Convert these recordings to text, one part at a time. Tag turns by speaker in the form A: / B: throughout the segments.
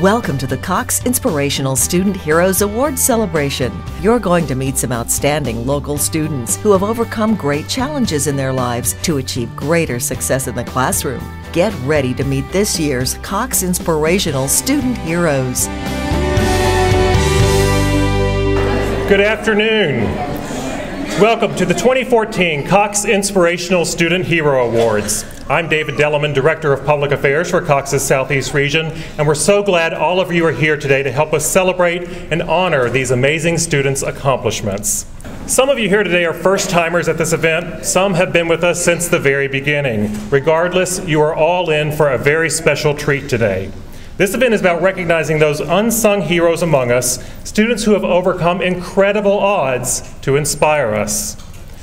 A: Welcome to the Cox Inspirational Student Heroes Award Celebration. You're going to meet some outstanding local students who have overcome great challenges in their lives to achieve greater success in the classroom. Get ready to meet this year's Cox Inspirational Student Heroes.
B: Good afternoon. Welcome to the 2014 Cox Inspirational Student Hero Awards. I'm David Delleman, Director of Public Affairs for Cox's Southeast region, and we're so glad all of you are here today to help us celebrate and honor these amazing students' accomplishments. Some of you here today are first-timers at this event. Some have been with us since the very beginning. Regardless, you are all in for a very special treat today. This event is about recognizing those unsung heroes among us, students who have overcome incredible odds to inspire us.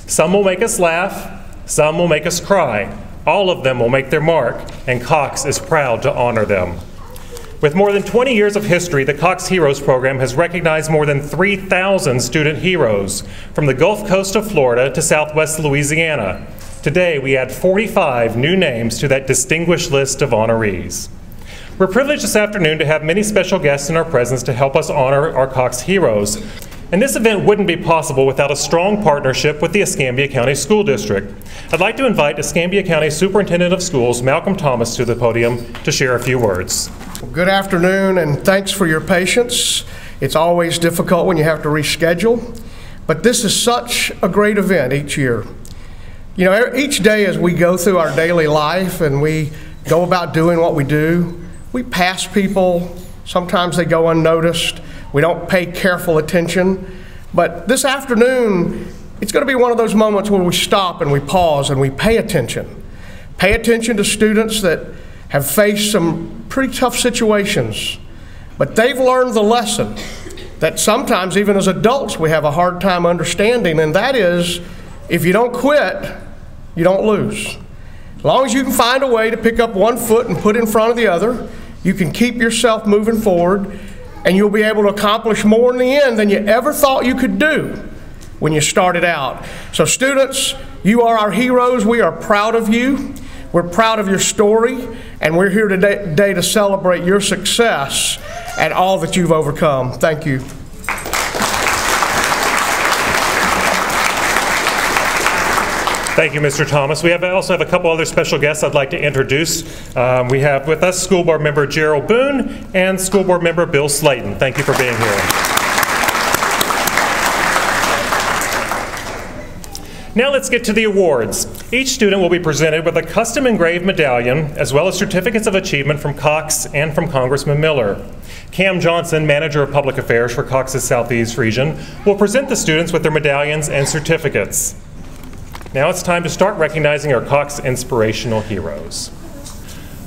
B: Some will make us laugh, some will make us cry. All of them will make their mark, and Cox is proud to honor them. With more than 20 years of history, the Cox Heroes program has recognized more than 3,000 student heroes, from the Gulf Coast of Florida to Southwest Louisiana. Today, we add 45 new names to that distinguished list of honorees. We're privileged this afternoon to have many special guests in our presence to help us honor our Cox heroes. And this event wouldn't be possible without a strong partnership with the Escambia County School District. I'd like to invite Escambia County Superintendent of Schools, Malcolm Thomas, to the podium to share a few words.
C: Good afternoon, and thanks for your patience. It's always difficult when you have to reschedule, but this is such a great event each year. You know, each day as we go through our daily life and we go about doing what we do, we pass people. Sometimes they go unnoticed. We don't pay careful attention. But this afternoon, it's going to be one of those moments where we stop and we pause and we pay attention. Pay attention to students that have faced some pretty tough situations, but they've learned the lesson that sometimes even as adults we have a hard time understanding, and that is, if you don't quit, you don't lose. As long as you can find a way to pick up one foot and put it in front of the other, you can keep yourself moving forward, and you'll be able to accomplish more in the end than you ever thought you could do when you started out. So students, you are our heroes. We are proud of you. We're proud of your story, and we're here today to celebrate your success and all that you've overcome. Thank you.
B: Thank you, Mr. Thomas. We also have a couple other special guests I'd like to introduce. We have with us School Board Member Gerald Boone and School Board Member Bill Slayton. Thank you for being here. Now let's get to the awards. Each student will be presented with a custom engraved medallion as well as certificates of achievement from Cox and from Congressman Miller. Cam Johnson, Manager of Public Affairs for Cox's Southeast region, will present the students with their medallions and certificates. Now it's time to start recognizing our Cox Inspirational Heroes.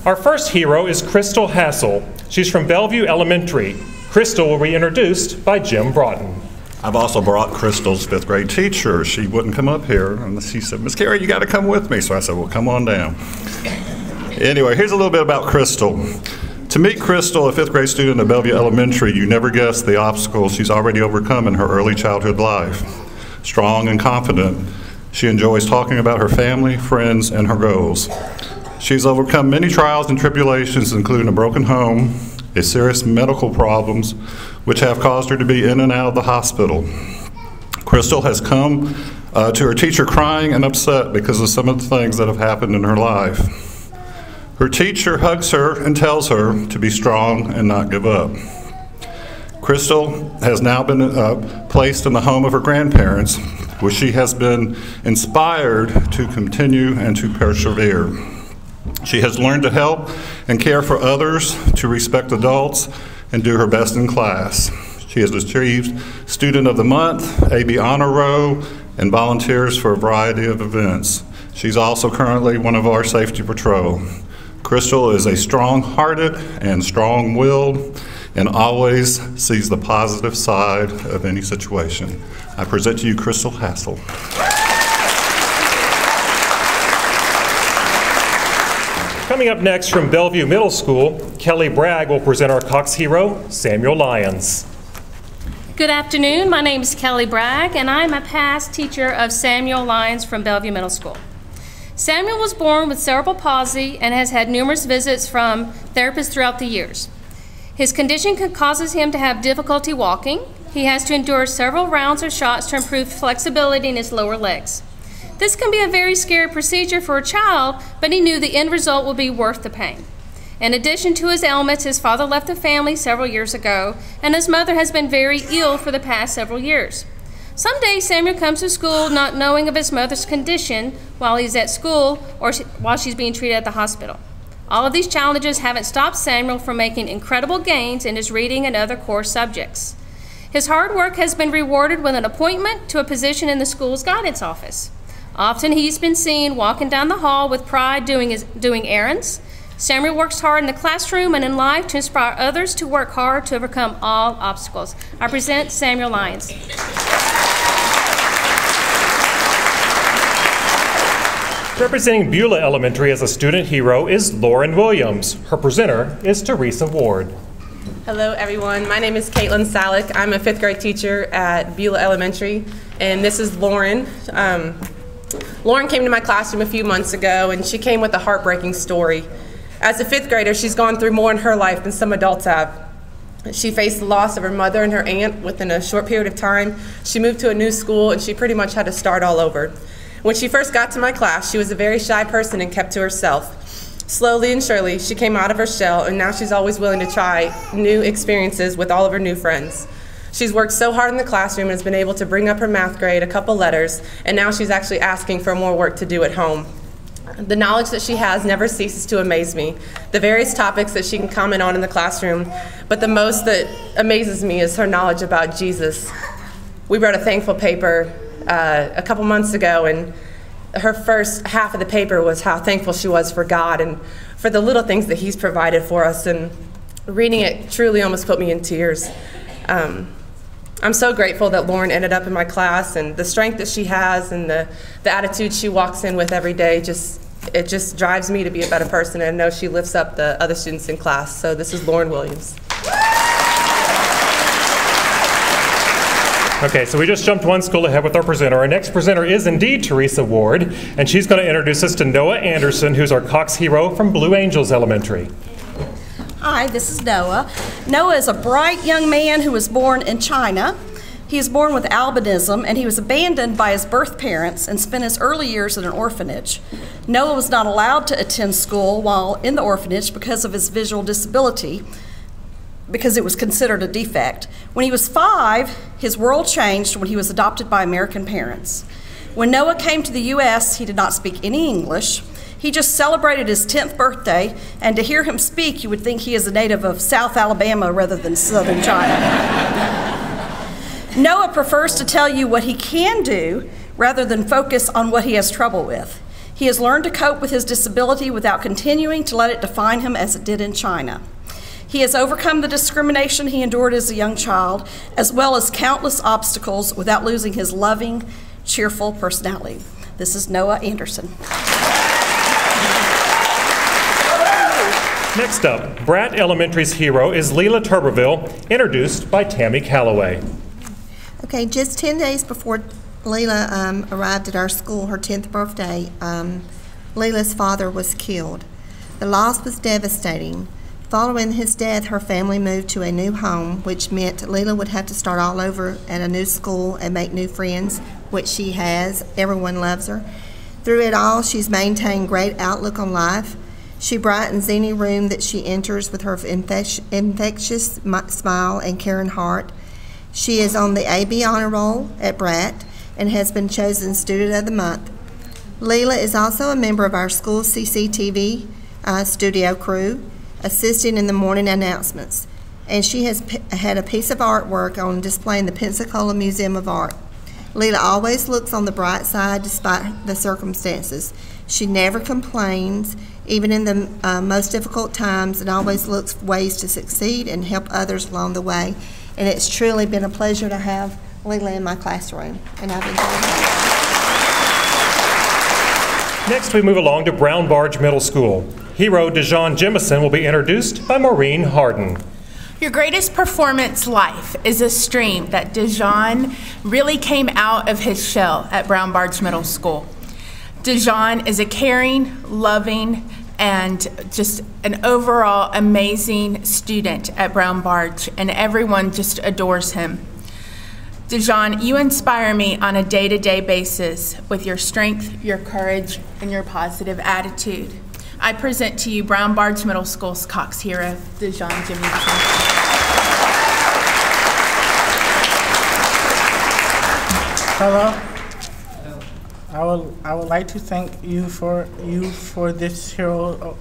B: Our first hero is Crystal Hassel. She's from Bellevue Elementary. Crystal will be introduced by Jim Broughton.
D: I've also brought Crystal's fifth grade teacher. She wouldn't come up here, and she said, "Miss Carey, you got to come with me." So I said, "Well, come on down." Anyway, here's a little bit about Crystal. To meet Crystal, a fifth grade student at Bellevue Elementary, you never guess the obstacles she's already overcome in her early childhood life. Strong and confident, she enjoys talking about her family, friends, and her goals. She's overcome many trials and tribulations, including a broken home, a serious medical problems, which have caused her to be in and out of the hospital. Crystal has come to her teacher crying and upset because of some of the things that have happened in her life. Her teacher hugs her and tells her to be strong and not give up. Crystal has now been placed in the home of her grandparents, where she has been inspired to continue and to persevere. She has learned to help and care for others, to respect adults, and do her best in class. She has achieved Student of the Month, AB Honor Roll, and volunteers for a variety of events. She's also currently one of our safety patrol. Crystal is a strong-hearted and strong-willed, and always sees the positive side of any situation. I present to you Crystal Hassel.
B: Coming up next from Bellevue Middle School, Kelly Bragg will present our Cox hero, Samuel Lyons.
E: Good afternoon, my name is Kelly Bragg, and I'm a past teacher of Samuel Lyons from Bellevue Middle School. Samuel was born with cerebral palsy and has had numerous visits from therapists throughout the years. His condition causes him to have difficulty walking. He has to endure several rounds of shots to improve flexibility in his lower legs. This can be a very scary procedure for a child, but he knew the end result would be worth the pain. In addition to his ailments, his father left the family several years ago, and his mother has been very ill for the past several years. Some days Samuel comes to school not knowing of his mother's condition while he's at school or while she's being treated at the hospital. All of these challenges haven't stopped Samuel from making incredible gains in his reading and other core subjects. His hard work has been rewarded with an appointment to a position in the school's guidance office. Often he's been seen walking down the hall with pride doing errands. Samuel works hard in the classroom and in life to inspire others to work hard to overcome all obstacles. I present Samuel Lyons.
B: Representing Beulah Elementary as a student hero is Lauren Williams. Her presenter is Teresa Ward.
F: Hello everyone, my name is Caitlin Salick. I'm a 5th grade teacher at Beulah Elementary, and this is Lauren. Lauren came to my classroom a few months ago, and she came with a heartbreaking story. As a 5th grader, she's gone through more in her life than some adults have. She faced the loss of her mother and her aunt within a short period of time. She moved to a new school, and she pretty much had to start all over. When she first got to my class, she was a very shy person and kept to herself. Slowly and surely, she came out of her shell, and now she's always willing to try new experiences with all of her new friends. She's worked so hard in the classroom and has been able to bring up her math grade a couple letters, and now she's actually asking for more work to do at home. The knowledge that she has never ceases to amaze me. The various topics that she can comment on in the classroom, but the most that amazes me is her knowledge about Jesus. We wrote a thankful paper a couple months ago, and her first half of the paper was how thankful she was for God and for the little things that He's provided for us, and reading it truly almost put me in tears. I'm so grateful that Lauren ended up in my class, and the strength that she has and the attitude she walks in with every day, it just drives me to be a better person, and I know she lifts up the other students in class. So this is Lauren Williams.
B: Okay, so we just jumped one school ahead with our presenter. Our next presenter is indeed Teresa Ward, and she's going to introduce us to Noah Anderson, who's our Cox hero from Blue Angels Elementary.
G: Hi, this is Noah. Noah is a bright young man who was born in China. He was born with albinism, and he was abandoned by his birth parents and spent his early years in an orphanage. Noah was not allowed to attend school while in the orphanage because of his visual disability, because it was considered a defect. When he was 5, his world changed when he was adopted by American parents. When Noah came to the U.S., he did not speak any English. He just celebrated his 10th birthday, and to hear him speak, you would think he is a native of South Alabama rather than Southern China. Noah prefers to tell you what he can do rather than focus on what he has trouble with. He has learned to cope with his disability without continuing to let it define him as it did in China. He has overcome the discrimination he endured as a young child, as well as countless obstacles, without losing his loving, cheerful personality. This is Noah Anderson.
B: Next up, Bratt Elementary's hero is Leela Tuberville, introduced by Tammy Calloway.
H: Okay, just 10 days before Leela arrived at our school, her 10th birthday, Leela's father was killed. The loss was devastating. Following his death, her family moved to a new home, which meant Leela would have to start all over at a new school and make new friends, which she has. Everyone loves her. Through it all, she's maintained great outlook on life. She brightens any room that she enters with her infectious smile and caring heart. She is on the AB Honor Roll at Bratt and has been chosen Student of the Month. Leela is also a member of our school CCTV studio crew, assisting in the morning announcements, and she has had a piece of artwork on display in the Pensacola Museum of Art. Leela always looks on the bright side despite the circumstances. She never complains, even in the most difficult times, and always looks for ways to succeed and help others along the way. And it's truly been a pleasure to have Leela in my classroom, and I've enjoyed it.
B: Next, we move along to Brown Barge Middle School. Hero Dejon Jemison will be introduced by Maureen Harden.
I: Your greatest performance life is a stream that Dejon really came out of his shell at Brown Barge Middle School. Dejon is a caring, loving, and just an overall amazing student at Brown Barge, and everyone just adores him. Dejon, you inspire me on a day-to-day basis with your strength, your courage, and your positive attitude. I present to you Brown Barge Middle School's Cox hero, Dejon Jimmy.
J: Hello. I would like to thank you for this hero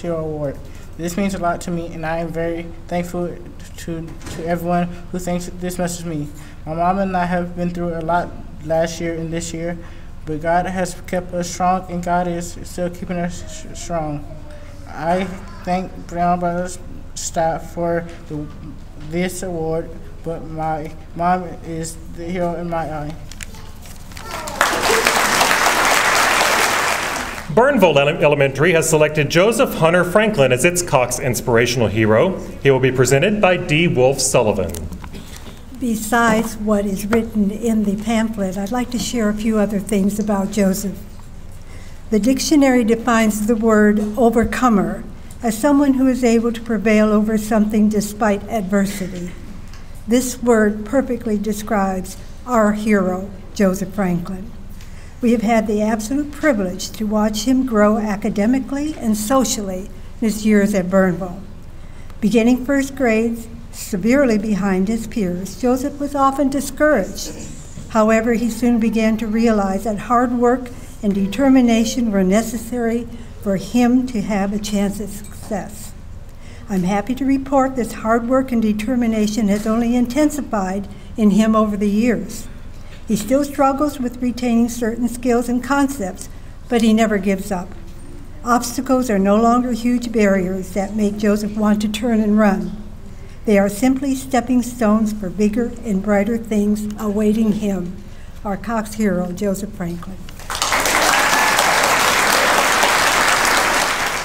J: award. This means a lot to me, and I am very thankful to everyone who thinks this much of me. My mom and I have been through a lot last year and this year, but God has kept us strong, and God is still keeping us strong. I thank Brown Brothers staff for this award, but my mom is the hero in my eye.
B: Burnville Elementary has selected Joseph Hunter Franklin as its Cox Inspirational Hero. He will be presented by D. Wolf Sullivan.
K: Besides what is written in the pamphlet, I'd like to share a few other things about Joseph. The dictionary defines the word overcomer as someone who is able to prevail over something despite adversity. This word perfectly describes our hero, Joseph Franklin. We have had the absolute privilege to watch him grow academically and socially in his years at Burnville. Beginning first grade, severely behind his peers, Joseph was often discouraged. However, he soon began to realize that hard work and determination were necessary for him to have a chance at success. I'm happy to report this hard work and determination has only intensified in him over the years. He still struggles with retaining certain skills and concepts, but he never gives up. Obstacles are no longer huge barriers that make Joseph want to turn and run. They are simply stepping stones for bigger and brighter things awaiting him. Our Cox hero, Joseph Franklin.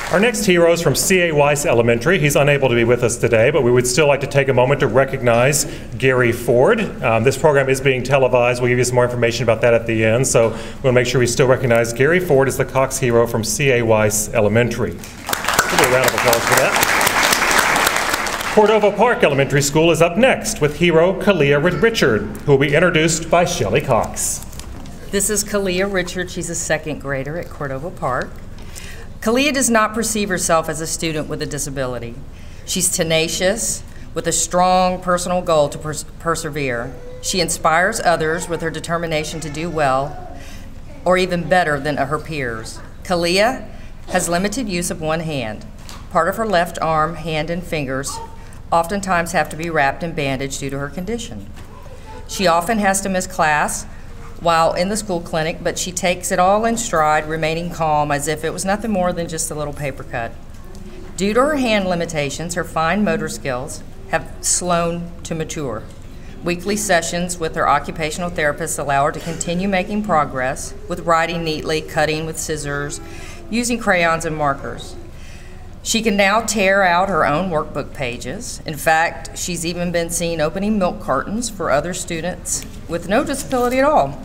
B: Our next hero is from C.A. Weiss Elementary. He's unable to be with us today, but we would still like to take a moment to recognize Gary Ford. This program is being televised. We'll give you some more information about that at the end, so we'll make sure we still recognize Gary Ford as the Cox hero from C.A. Weiss Elementary. Give me a round of applause for that. Cordova Park Elementary School is up next with hero Kalia Richard, who will be introduced by Shelley Cox.
L: This is Kalia Richard. She's a second grader at Cordova Park. Kalia does not perceive herself as a student with a disability. She's tenacious, with a strong personal goal to persevere. She inspires others with her determination to do well, or even better than her peers. Kalia has limited use of one hand. Part of her left arm, hand, and fingers oftentimes have to be wrapped in bandage due to her condition. She often has to miss class while in the school clinic, but she takes it all in stride, remaining calm as if it was nothing more than just a little paper cut. Due to her hand limitations, her fine motor skills have slowed to mature. Weekly sessions with her occupational therapist allow her to continue making progress with writing neatly, cutting with scissors, using crayons and markers. She can now tear out her own workbook pages. In fact, she's even been seen opening milk cartons for other students with no disability at all.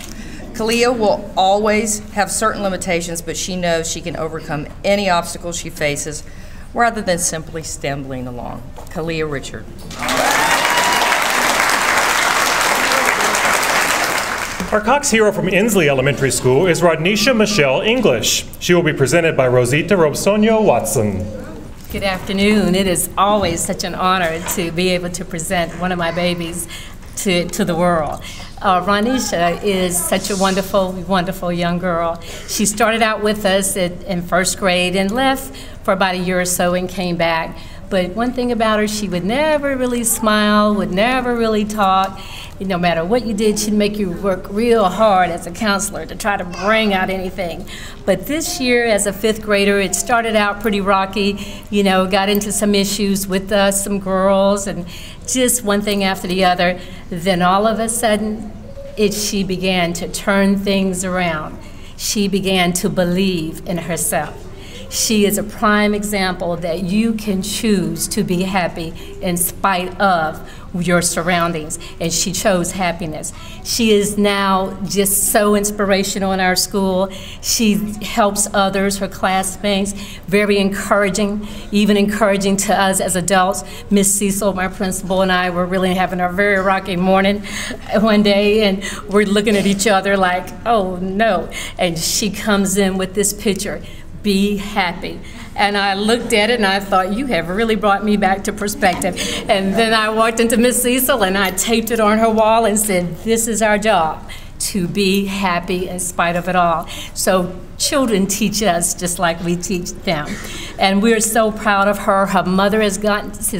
L: Kalia will always have certain limitations, but she knows she can overcome any obstacle she faces rather than simply stumbling along. Kalia Richard.
B: Our Cox hero from Inslee Elementary School is Rodnisha Michelle English. She will be presented by Rosita Robsonio Watson.
M: Good afternoon. It is always such an honor to be able to present one of my babies to the world. Rodnisha is such a wonderful, wonderful young girl. She started out with us in first grade and left for about a year or so and came back. But one thing about her, she would never really smile, would never really talk. No matter what you did, she'd make you work real hard as a counselor to try to bring out anything. But this year, as a fifth grader, it started out pretty rocky. You know, got into some issues with some girls and just one thing after the other. Then all of a sudden, she began to turn things around. She began to believe in herself. She is a prime example that you can choose to be happy in spite of your surroundings, and she chose happiness. She is now just so inspirational in our school. She helps others, her classmates, very encouraging, even encouraging to us as adults. Miss Cecil, my principal, and I were really having a very rocky morning one day, and we're looking at each other like, oh no, and she comes in with this picture, be happy. And I looked at it and I thought, you have really brought me back to perspective. And then I walked into Miss Cecil and I taped it on her wall and said, this is our job, to be happy in spite of it all. So children teach us just like we teach them. And we're so proud of her. Her mother is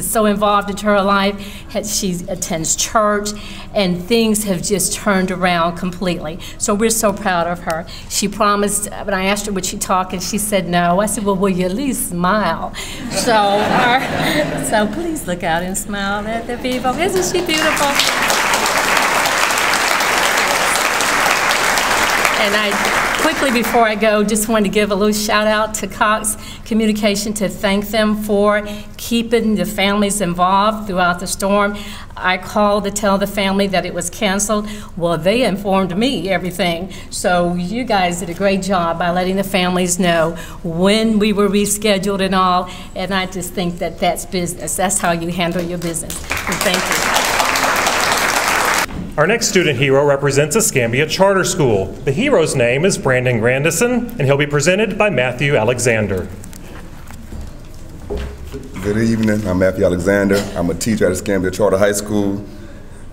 M: so involved into her life. She attends church, and things have just turned around completely. So we're so proud of her. She promised, when I asked her would she talk, and she said no. I said, well, will you at least smile? So please look out and smile at the people. Isn't she beautiful? And I quickly, before I go, just wanted to give a little shout out to Cox Communication to thank them for keeping the families involved throughout the storm. I called to tell the family that it was canceled. Well, they informed me everything. So you guys did a great job by letting the families know when we were rescheduled and all. And I just think that that's business. That's how you handle your business. And thank you.
B: Our next student hero represents Escambia Charter School. The hero's name is Brandon Grandison, and he'll be presented by Matthew Alexander.
N: Good evening, I'm Matthew Alexander. I'm a teacher at Escambia Charter High School.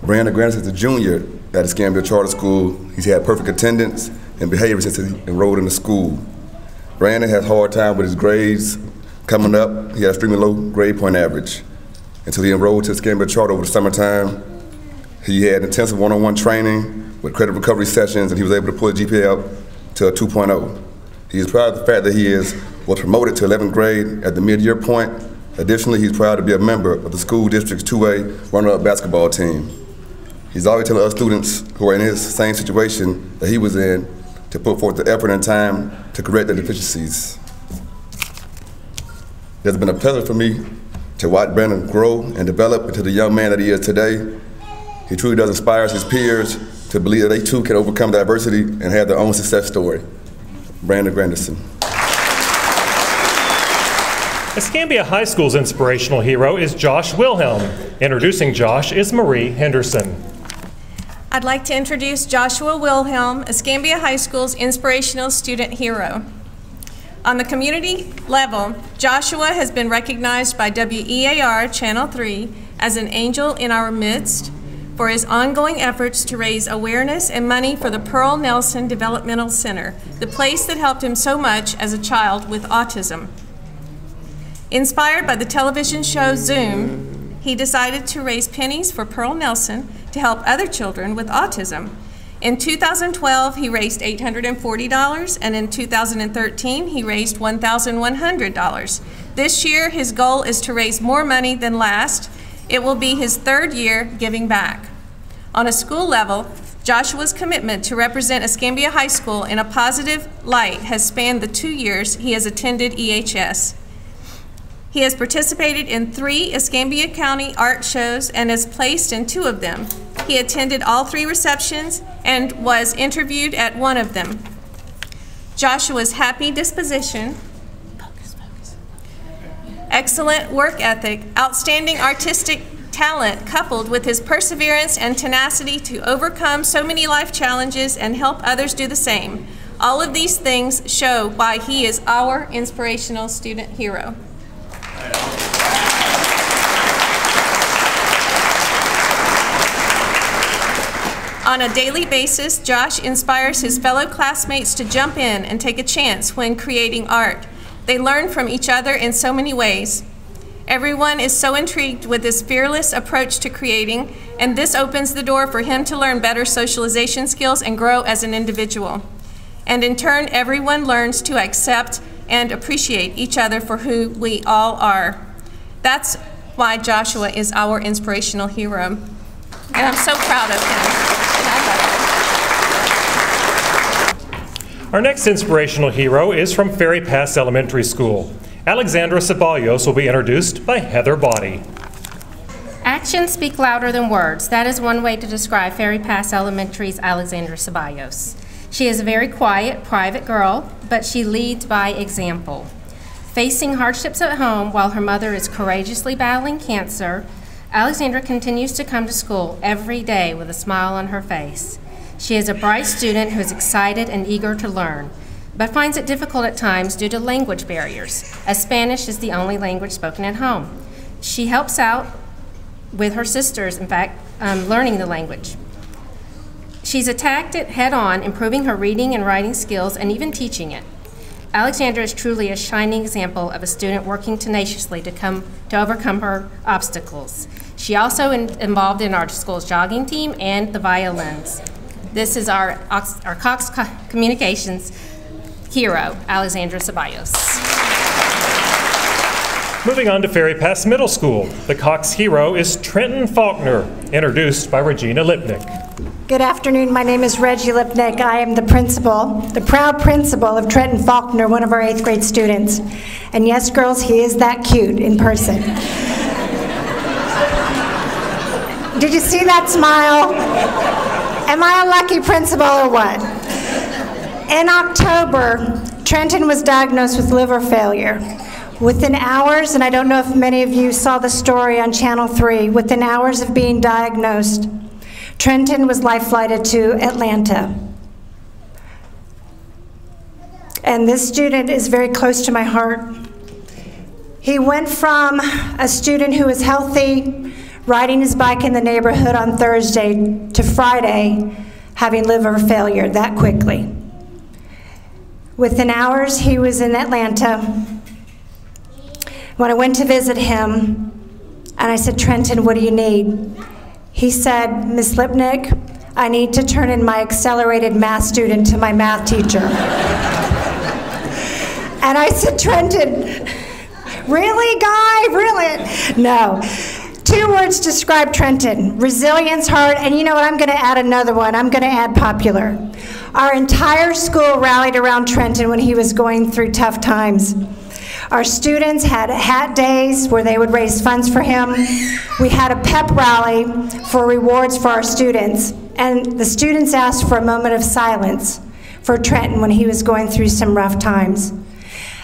N: Brandon Grandison is a junior at Escambia Charter School. He's had perfect attendance and behavior since he enrolled in the school. Brandon has a hard time with his grades. Coming up, he had an extremely low grade point average. Until he enrolled to Escambia Charter over the summertime, he had intensive one-on-one training with credit recovery sessions, and he was able to pull his GPA up to a 2.0. He is proud of the fact that he was promoted to 11th grade at the mid-year point. Additionally, he's proud to be a member of the school district's 2A runner-up basketball team. He's always telling us students who are in his same situation that he was in to put forth the effort and time to correct their deficiencies. It's been a pleasure for me to watch Brandon grow and develop into the young man that he is today. He truly does inspire his peers to believe that they too can overcome adversity and have their own success story. Brandon Grandison.
B: Escambia High School's inspirational hero is Josh Wilhelm. Introducing Josh is Marie Henderson.
O: I'd like to introduce Joshua Wilhelm, Escambia High School's inspirational student hero. On the community level, Joshua has been recognized by WEAR Channel 3 as an angel in our midst for his ongoing efforts to raise awareness and money for the Pearl Nelson Developmental Center, the place that helped him so much as a child with autism. Inspired by the television show Zoom, he decided to raise pennies for Pearl Nelson to help other children with autism. In 2012, he raised $840, and in 2013, he raised $1,100. This year, his goal is to raise more money than last. It will be his third year giving back. On a school level, Joshua's commitment to represent Escambia High School in a positive light has spanned the 2 years he has attended EHS. He has participated in 3 Escambia County art shows and is placed in 2 of them. He attended all 3 receptions and was interviewed at one of them. Joshua's happy disposition, excellent work ethic, outstanding artistic talent, coupled with his perseverance and tenacity to overcome so many life challenges and help others do the same. All of these things show why he is our inspirational student hero. On a daily basis, Josh inspires his fellow classmates to jump in and take a chance when creating art. They learn from each other in so many ways. Everyone is so intrigued with this fearless approach to creating, and this opens the door for him to learn better socialization skills and grow as an individual. And in turn, everyone learns to accept and appreciate each other for who we all are. That's why Joshua is our inspirational hero. And I'm so proud of him.
B: Our next inspirational hero is from Ferry Pass Elementary School. Alexandra Ceballos will be introduced by Heather Body.
E: Actions speak louder than words. That is one way to describe Ferry Pass Elementary's Alexandra Ceballos. She is a very quiet, private girl, but she leads by example. Facing hardships at home while her mother is courageously battling cancer, Alexandra continues to come to school every day with a smile on her face. She is a bright student who is excited and eager to learn, but finds it difficult at times due to language barriers, as Spanish is the only language spoken at home. She helps out with her sisters, in fact, learning the language. She's attacked it head-on, improving her reading and writing skills and even teaching it. Alexandra is truly a shining example of a student working tenaciously to overcome her obstacles. She also involved in our school's jogging team and the violins. This is our Cox Communications hero, Alexandra Ceballos.
B: Moving on to Ferry Pass Middle School, the Cox hero is Trenton Faulkner, introduced by Regina Lipnick.
P: Good afternoon, my name is Reggie Lipnick. I am the principal, the proud principal of Trenton Faulkner, one of our 8th grade students. And yes, girls, he is that cute in person. Did you see that smile? Am I a lucky principal or what? In October, Trenton was diagnosed with liver failure. Within hours, and I don't know if many of you saw the story on Channel 3, within hours of being diagnosed, Trenton was life-flighted to Atlanta. And this student is very close to my heart. He went from a student who was healthy, riding his bike in the neighborhood on Thursday, to Friday, having liver failure that quickly. Within hours, he was in Atlanta. When I went to visit him, and I said, Trenton, what do you need? He said, Ms. Lipnick, I need to turn in my accelerated math student to my math teacher. And I said, Trenton, really, Guy? Really? No. 2 words describe Trenton: resilience, heart, and you know what? I'm going to add another one. I'm going to add popular. Our entire school rallied around Trenton when he was going through tough times. Our students had hat days where they would raise funds for him. We had a pep rally for rewards for our students. And the students asked for a moment of silence for Trenton when he was going through some rough times.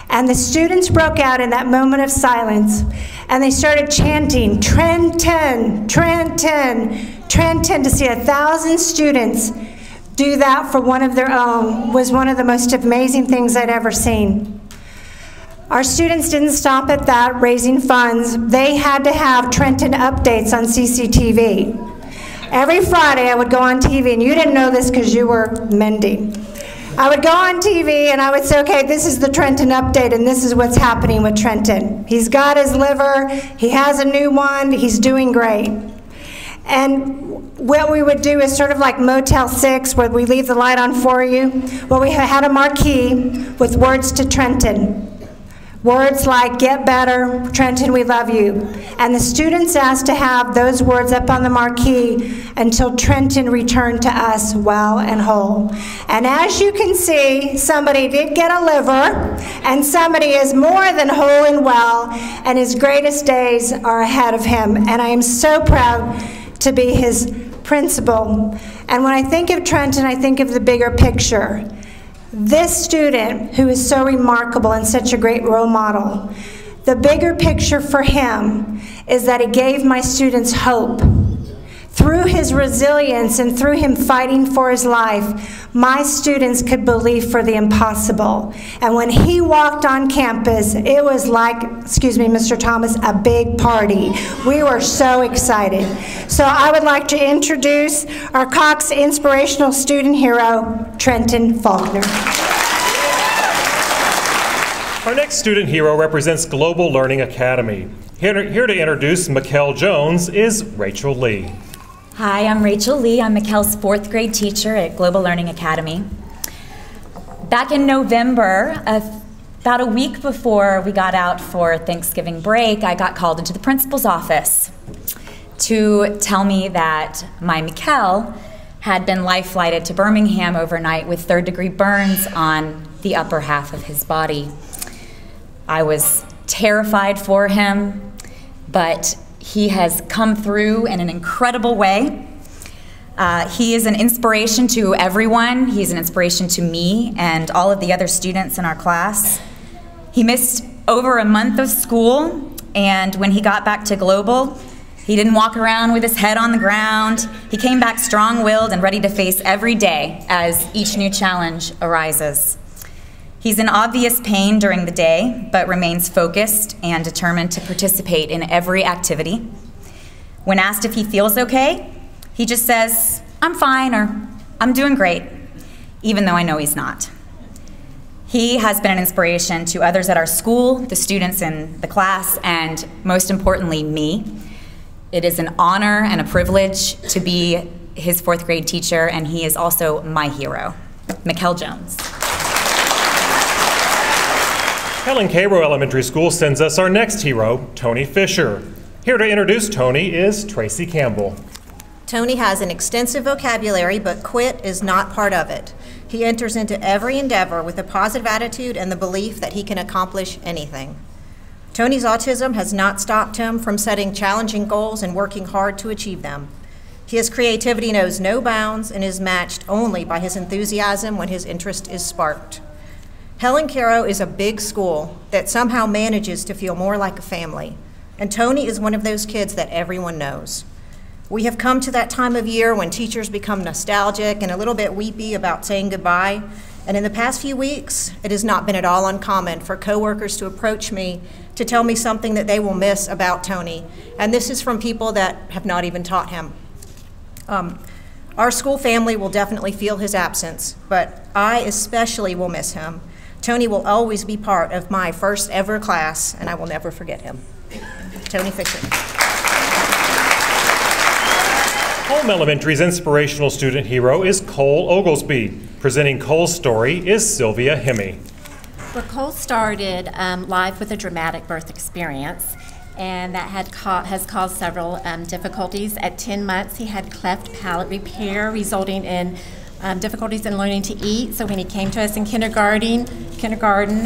P: And the students broke out in that moment of silence, and they started chanting, Trenton, Trenton, Trenton. To see 1,000 students do that for one of their own was one of the most amazing things I'd ever seen. Our students didn't stop at that, raising funds. They had to have Trenton updates on CCTV. Every Friday I would go on TV, and you didn't know this because you were mending. I would go on TV and I would say, okay, this is the Trenton update and this is what's happening with Trenton. He's got his liver, he has a new one, he's doing great. And what we would do is sort of like Motel 6, where we leave the light on for you. Well, we had a marquee with words to Trenton. Words like, get better, Trenton, we love you. And the students asked to have those words up on the marquee until Trenton returned to us well and whole. And as you can see, somebody did get a liver, and somebody is more than whole and well, and his greatest days are ahead of him. And I am so proud to be his principal. And when I think of Trenton, I think of the bigger picture. This student, who is so remarkable and such a great role model, the bigger picture for him is that he gave my students hope. Through his resilience and through him fighting for his life, my students could believe for the impossible. And when he walked on campus, it was like, excuse me, Mr. Thomas, a big party. We were so excited. So I would like to introduce our Cox Inspirational Student Hero, Trenton Faulkner.
B: Our next student hero represents Global Learning Academy. Here to introduce Mikkel Jones is Rachel Lee.
Q: Hi, I'm Rachel Lee. I'm Mikkel's 4th grade teacher at Global Learning Academy. Back in November, about a week before we got out for Thanksgiving break, I got called into the principal's office to tell me that my Mikkel had been life-flighted to Birmingham overnight with third-degree burns on the upper half of his body. I was terrified for him, but he has come through in an incredible way. He is an inspiration to everyone. He's an inspiration to me and all of the other students in our class. He missed over a month of school, and when he got back to Global, he didn't walk around with his head on the ground. He came back strong-willed and ready to face every day as each new challenge arises. He's in obvious pain during the day, but remains focused and determined to participate in every activity. When asked if he feels okay, he just says, "I'm fine," or "I'm doing great," even though I know he's not. He has been an inspiration to others at our school, the students in the class, and most importantly, me. It is an honor and a privilege to be his fourth grade teacher, and he is also my hero. Mikkel Jones.
B: Helen Cairo Elementary School sends us our next hero, Tony Fisher. Here to introduce Tony is Tracy Campbell.
R: Tony has an extensive vocabulary, but quit is not part of it. He enters into every endeavor with a positive attitude and the belief that he can accomplish anything. Tony's autism has not stopped him from setting challenging goals and working hard to achieve them. His creativity knows no bounds and is matched only by his enthusiasm when his interest is sparked. Helen Cairo is a big school that somehow manages to feel more like a family, and Tony is one of those kids that everyone knows. We have come to that time of year when teachers become nostalgic and a little bit weepy about saying goodbye, and in the past few weeks, it has not been at all uncommon for coworkers to approach me to tell me something that they will miss about Tony, and this is from people that have not even taught him. Our school family will definitely feel his absence, but I especially will miss him. Tony will always be part of my first ever class, and I will never forget him. Tony Fisher.
B: Holme Elementary's inspirational student hero is Cole Oglesby. Presenting Cole's story is Sylvia Hemme.
S: Well, Cole started life with a dramatic birth experience, and that has caused several difficulties. At 10 months, he had cleft palate repair, resulting in difficulties in learning to eat. So when he came to us in kindergarten,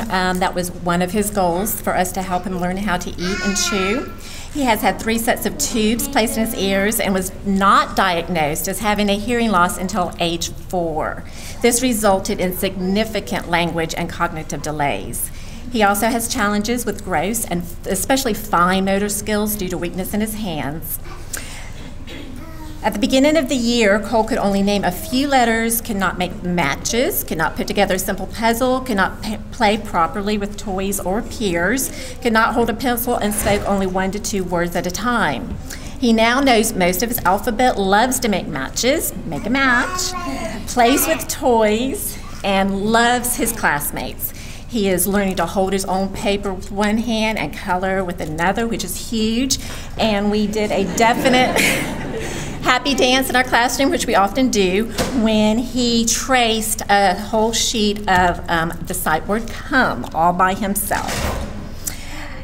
S: that was one of his goals, for us to help him learn how to eat and chew. He has had 3 sets of tubes placed in his ears and was not diagnosed as having a hearing loss until age 4. This resulted in significant language and cognitive delays. He also has challenges with gross and especially fine motor skills due to weakness in his hands. At the beginning of the year, Cole could only name a few letters, could not make matches, could not put together a simple puzzle, could not play properly with toys or peers, could not hold a pencil, and spoke only 1 to 2 words at a time. He now knows most of his alphabet, loves to make matches, make a match, plays with toys, and loves his classmates. He is learning to hold his own paper with one hand and color with another, which is huge. And we did a definite happy dance in our classroom, which we often do, when he traced a whole sheet of the sight word come all by himself.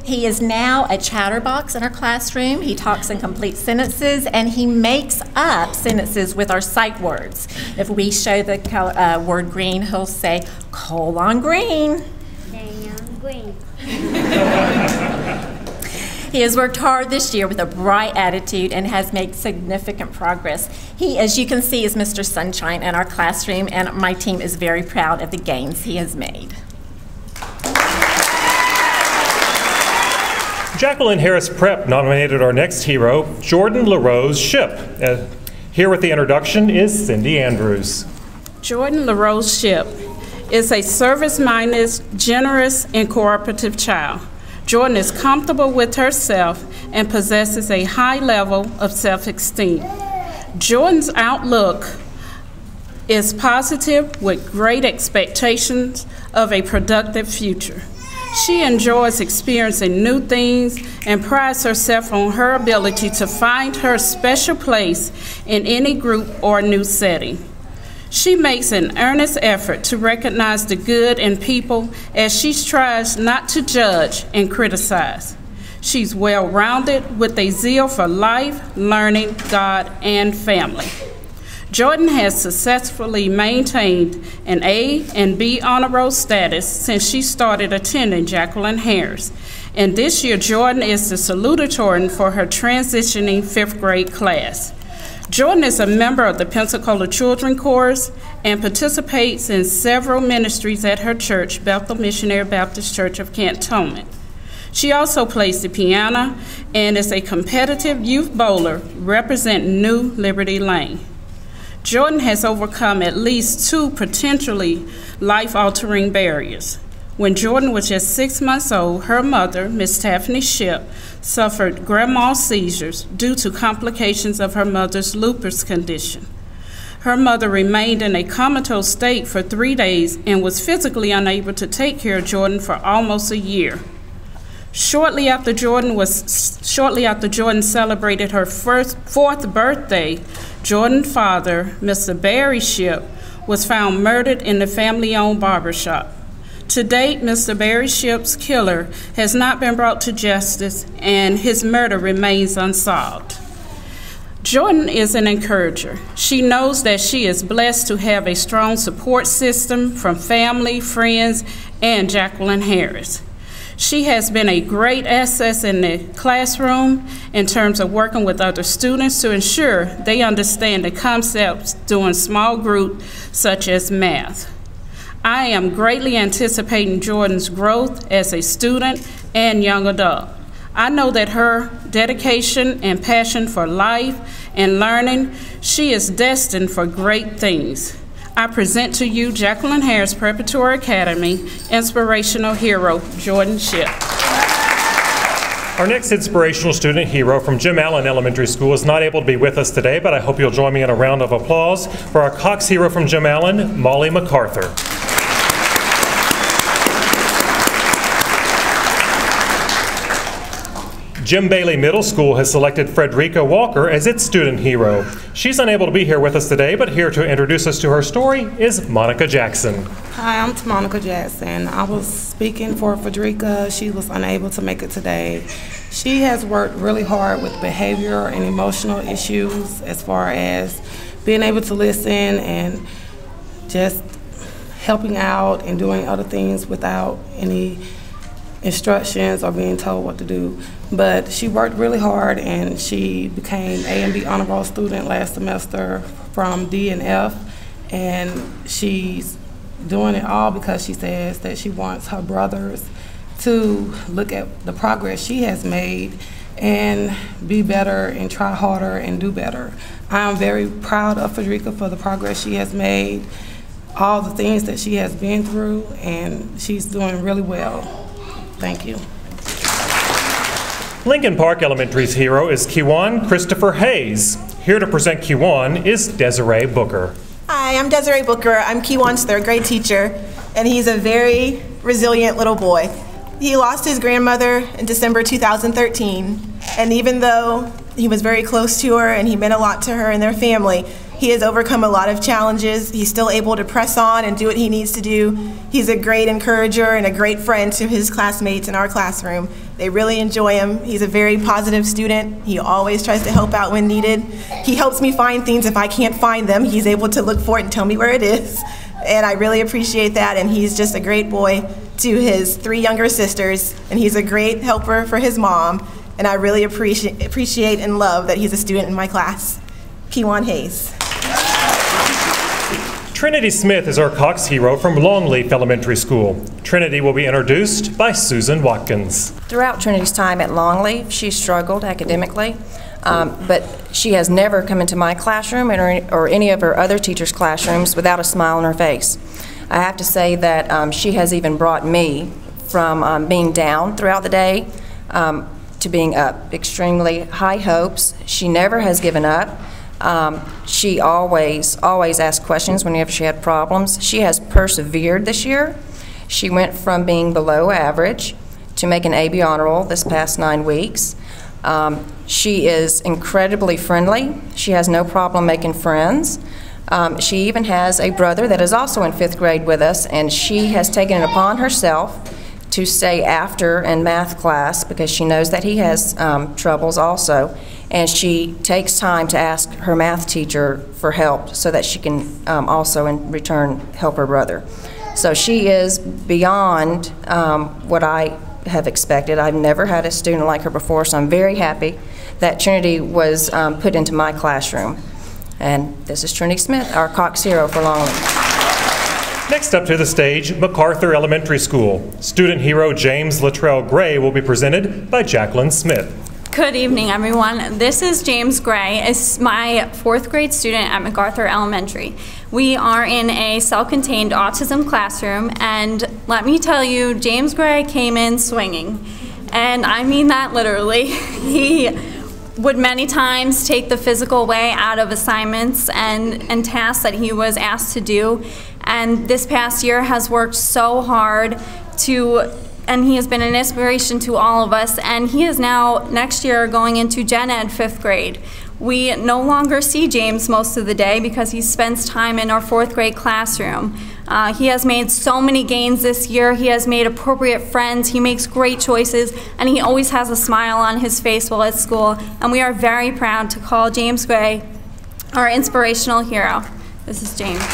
S: He is now a chatterbox in our classroom. He talks in complete sentences, and he makes up sentences with our sight words. If we show the color, word green, he'll say, colon green. Green. He has worked hard this year with a bright attitude and has made significant progress. He, as you can see, is Mr. Sunshine in our classroom, and my team is very proud of the gains he has made.
B: Jacqueline Harris Prep nominated our next hero, Jordan LaRose Ship. Here with the introduction is Cindy Andrews.
T: Jordan LaRose Ship is a service-minded, generous, and cooperative child. Jordan is comfortable with herself and possesses a high level of self-esteem. Jordan's outlook is positive with great expectations of a productive future. She enjoys experiencing new things and prides herself on her ability to find her special place in any group or new setting. She makes an earnest effort to recognize the good in people as she tries not to judge and criticize. She's well-rounded with a zeal for life, learning, God, and family. Jordan has successfully maintained an A and B honor roll status since she started attending Jacqueline Harris. And this year, Jordan is the salutatorian for her transitioning 5th grade class. Jordan is a member of the Pensacola Children Chorus and participates in several ministries at her church, Bethel Missionary Baptist Church of Cantonment. She also plays the piano and is a competitive youth bowler representing New Liberty Lane. Jordan has overcome at least 2 potentially life-altering barriers. When Jordan was just 6 months old, her mother, Miss Taffany Shipp, suffered grand mal seizures due to complications of her mother's lupus condition. Her mother remained in a comatose state for 3 days and was physically unable to take care of Jordan for almost a year. Shortly after Jordan celebrated her 4th birthday, Jordan's father, Mr. Barry Shipp, was found murdered in the family-owned barbershop. To date, Mr. Barry Shipp's killer has not been brought to justice, and his murder remains unsolved. Jordan is an encourager. She knows that she is blessed to have a strong support system from family, friends, and Jacqueline Harris. She has been a great asset in the classroom in terms of working with other students to ensure they understand the concepts during small groups such as math. I am greatly anticipating Jordan's growth as a student and young adult. I know that her dedication and passion for life and learning, she is destined for great things. I present to you Jacqueline Harris Preparatory Academy Inspirational Hero, Jordan Shipp.
B: Our next inspirational student hero from Jim Allen Elementary School is not able to be with us today, but I hope you'll join me in a round of applause for our Cox hero from Jim Allen, Molly MacArthur. Jim Bailey Middle School has selected Frederica Walker as its student hero. She's unable to be here with us today, but here to introduce us to her story is Monica Jackson.
U: Hi, I'm Monica Jackson. I was speaking for Frederica. She was unable to make it today. She has worked really hard with behavior and emotional issues as far as being able to listen and just helping out and doing other things without any instructions or being told what to do. But she worked really hard and she became A and B honor roll student last semester from D and F, and she's doing it all because she says that she wants her brothers to look at the progress she has made and be better and try harder and do better. I am very proud of Frederica for the progress she has made, all the things that she has been through, and she's doing really well. Thank you.
B: Lincoln Park Elementary's hero is Kiwan Christopher Hayes. Here to present Kiwan is Desiree Booker.
V: Hi, I'm Desiree Booker. I'm Kiwan's 3rd grade teacher, and he's a very resilient little boy. He lost his grandmother in December 2013, and even though he was very close to her and he meant a lot to her and their family, he has overcome a lot of challenges. He's still able to press on and do what he needs to do. He's a great encourager and a great friend to his classmates in our classroom. They really enjoy him. He's a very positive student. He always tries to help out when needed. He helps me find things if I can't find them. He's able to look for it and tell me where it is. And I really appreciate that. And he's just a great boy to his 3 younger sisters. And he's a great helper for his mom. And I really appreciate and love that he's a student in my class. Kiwan Hayes.
B: Trinity Smith is our Cox hero from Longleaf Elementary School. Trinity will be introduced by Susan Watkins.
W: Throughout Trinity's time at Longleaf, she struggled academically, but she has never come into my classroom or any of her other teachers' classrooms without a smile on her face. I have to say that she has even brought me from being down throughout the day to being up. Extremely high hopes. She never has given up. She always asked questions whenever she had problems. She has persevered this year. She went from being below average to make an AB honor roll this past 9 weeks. She is incredibly friendly. She has no problem making friends. She even has a brother that is also in 5th grade with us, and she has taken it upon herself to stay after in math class because she knows that he has troubles also, and she takes time to ask her math teacher for help so that she can also in return help her brother. So she is beyond what I have expected. I've never had a student like her before, so I'm very happy that Trinity was put into my classroom. And this is Trinity Smith, our Cox hero for Longleaf.
B: Next up to the stage, MacArthur Elementary School. Student hero James Luttrell Gray will be presented by Jacqueline Smith.
A: Good evening, everyone. This is James Gray. It's my 4th grade student at MacArthur Elementary. We are in a self-contained autism classroom, and let me tell you, James Gray came in swinging. And I mean that literally. He would many times take the physical way out of assignments and tasks that he was asked to do. And this past year has worked so hard and he has been an inspiration to all of us. And he is now, next year, going into Gen Ed 5th grade. We no longer see James most of the day because he spends time in our 4th grade classroom. He has made so many gains this year. He has made appropriate friends. He makes great choices, and he always has a smile on his face while at school. And we are very proud to call James Gray our inspirational hero. This is James.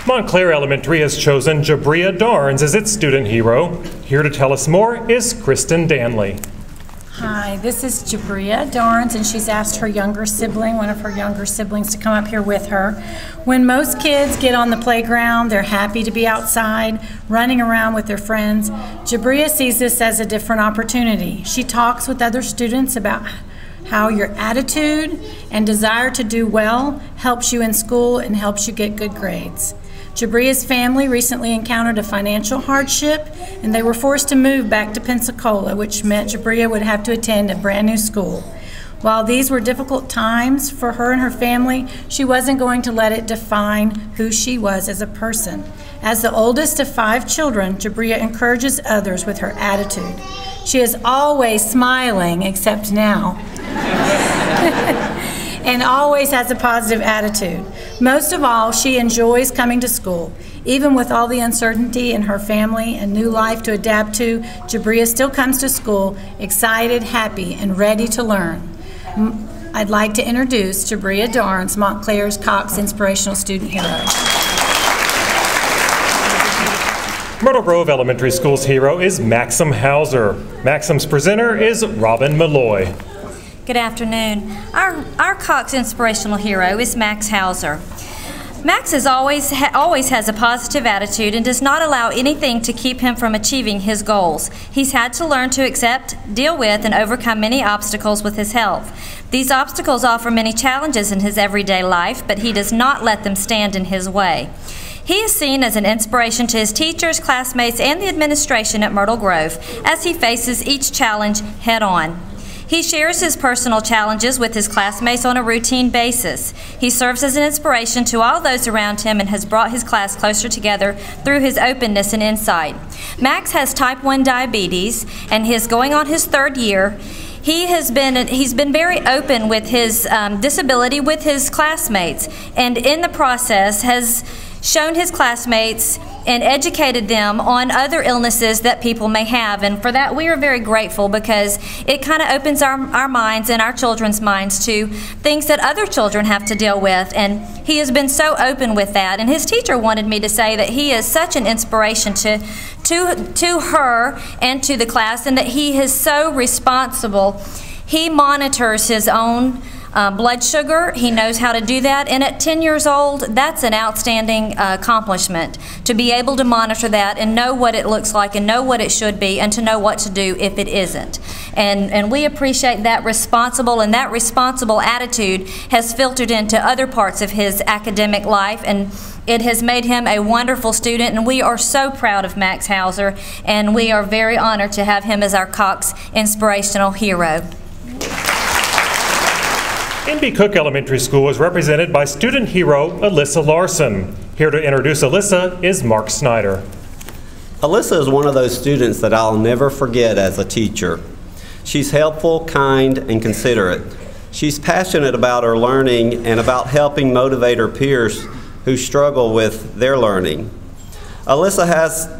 B: Montclair Elementary has chosen Jabria Darnes as its student hero. Here to tell us more is Kristen Danley.
C: Hi, this is Jabria Darnes, and she's asked her younger sibling, one of her younger siblings, to come up here with her. When most kids get on the playground, they're happy to be outside, running around with their friends. Jabria sees this as a different opportunity. She talks with other students about how your attitude and desire to do well helps you in school and helps you get good grades. Jabria's family recently encountered a financial hardship, and they were forced to move back to Pensacola, which meant Jabria would have to attend a brand new school. While these were difficult times for her and her family, she wasn't going to let it define who she was as a person. As the oldest of 5 children, Jabria encourages others with her attitude. She is always smiling, except now. And always has a positive attitude. Most of all, she enjoys coming to school. Even with all the uncertainty in her family and new life to adapt to, Jabria still comes to school excited, happy, and ready to learn. I'd like to introduce Jabria Darnes, Montclair's Cox Inspirational Student Hero.
B: Myrtle Grove Elementary School's hero is Maxim Hauser. Maxim's presenter is Robin Malloy.
D: Good afternoon. Our Cox Inspirational Hero is Max Hauser. Max always has a positive attitude and does not allow anything to keep him from achieving his goals. He's had to learn to accept, deal with, and overcome many obstacles with his health. These obstacles offer many challenges in his everyday life, but he does not let them stand in his way. He is seen as an inspiration to his teachers, classmates, and the administration at Myrtle Grove as he faces each challenge head-on. He shares his personal challenges with his classmates on a routine basis. He serves as an inspiration to all those around him and has brought his class closer together through his openness and insight. Max has type 1 diabetes and is going on his 3rd year. He's been very open with his disability with his classmates, and in the process has shown his classmates and educated them on other illnesses that people may have. And for that, we are very grateful because it kind of opens our minds and our children's minds to things that other children have to deal with. And he has been so open with that. And his teacher wanted me to say that he is such an inspiration to her and to the class, and that he is so responsible. He monitors his own blood sugar. He knows how to do that, and at 10 years old, that's an outstanding accomplishment, to be able to monitor that and know what it looks like and know what it should be and to know what to do if it isn't. And we appreciate that responsible attitude has filtered into other parts of his academic life, and it has made him a wonderful student, and we are so proud of Max Hauser, and we are very honored to have him as our Cox Inspirational Hero.
B: N.B. Cook Elementary School is represented by student hero Alyssa Larson. Here to introduce Alyssa is Mark Snyder.
X: Alyssa is one of those students that I'll never forget as a teacher. She's helpful, kind, and considerate. She's passionate about her learning and about helping motivate her peers who struggle with their learning. Alyssa has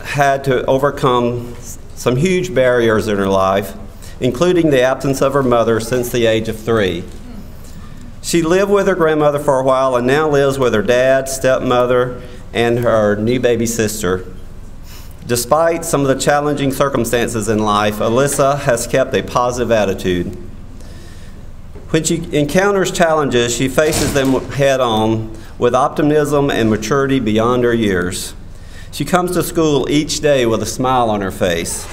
X: had to overcome some huge barriers in her life, including the absence of her mother since the age of 3. She lived with her grandmother for a while and now lives with her dad, stepmother, and her new baby sister. Despite some of the challenging circumstances in life, Alyssa has kept a positive attitude. When she encounters challenges, she faces them head on with optimism and maturity beyond her years. She comes to school each day with a smile on her face,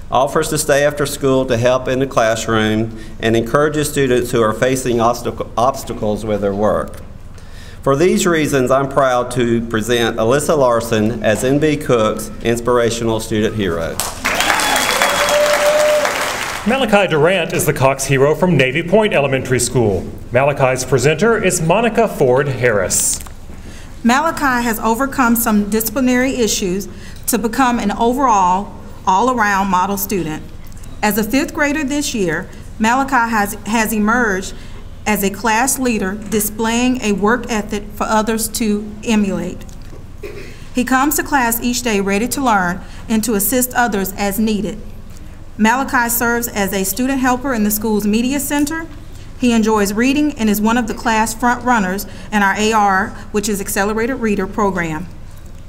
X: offers to stay after school to help in the classroom, and encourages students who are facing obstacles with their work. For these reasons, I'm proud to present Alyssa Larson as NB Cook's Inspirational Student Hero.
B: Malachi Durant is the Cox Hero from Navy Point Elementary School. Malachi's presenter is Monica Ford Harris.
F: Malachi has overcome some disciplinary issues to become an overall, all-around model student. As a 5th grader this year, Malachi has emerged as a class leader, displaying a work ethic for others to emulate. He comes to class each day ready to learn and to assist others as needed. Malachi serves as a student helper in the school's media center. He enjoys reading and is one of the class front runners in our AR, which is Accelerated Reader program.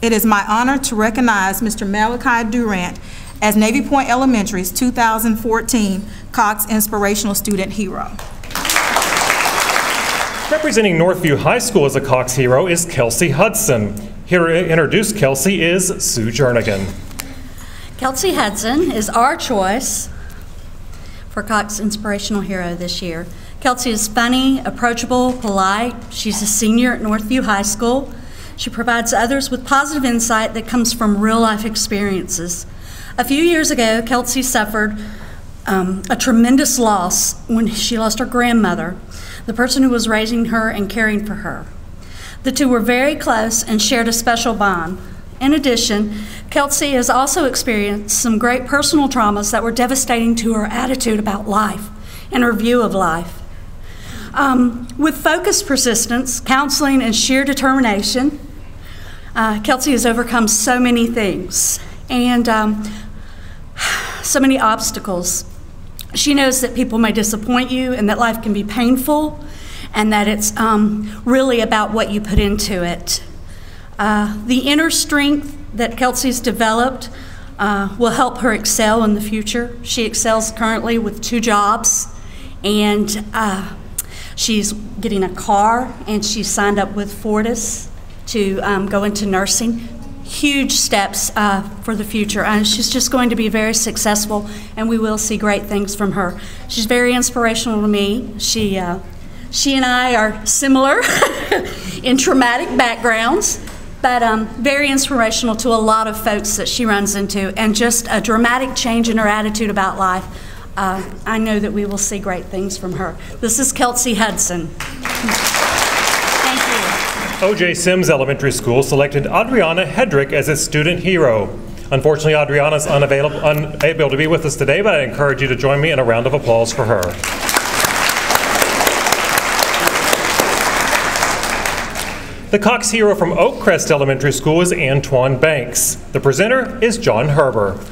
F: It is my honor to recognize Mr. Malachi Durant as Navy Point Elementary's 2014 Cox Inspirational Student Hero.
B: Representing Northview High School as a Cox Hero is Kelsey Hudson. Here to introduce Kelsey is Sue Jernigan.
G: Kelsey Hudson is our choice for Cox Inspirational Hero this year. Kelsey is funny, approachable, polite. She's a senior at Northview High School. She provides others with positive insight that comes from real-life experiences. A few years ago, Kelsey suffered a tremendous loss when she lost her grandmother, the person who was raising her and caring for her. The two were very close and shared a special bond. In addition, Kelsey has also experienced some great personal traumas that were devastating to her attitude about life and her view of life. With focused persistence, counseling, and sheer determination, Kelsey has overcome so many things and so many obstacles. She knows that people may disappoint you and that life can be painful and that it's really about what you put into it. The inner strength that Kelsey's developed will help her excel in the future. She excels currently with 2 jobs, and she's getting a car, and she's signed up with Fortis to go into nursing. Huge steps for the future, and she's just going to be very successful, and we will see great things from her. She's very inspirational to me. She and I are similar in traumatic backgrounds, but very inspirational to a lot of folks that she runs into, and just a dramatic change in her attitude about life. I know that we will see great things from her. This is Kelsey Hudson.
B: O.J. Sims Elementary School selected Adriana Hedrick as its student hero. Unfortunately, Adriana is unable to be with us today, but I encourage you to join me in a round of applause for her. The Cox Hero from Oakcrest Elementary School is Antoine Banks. The presenter is John Herber.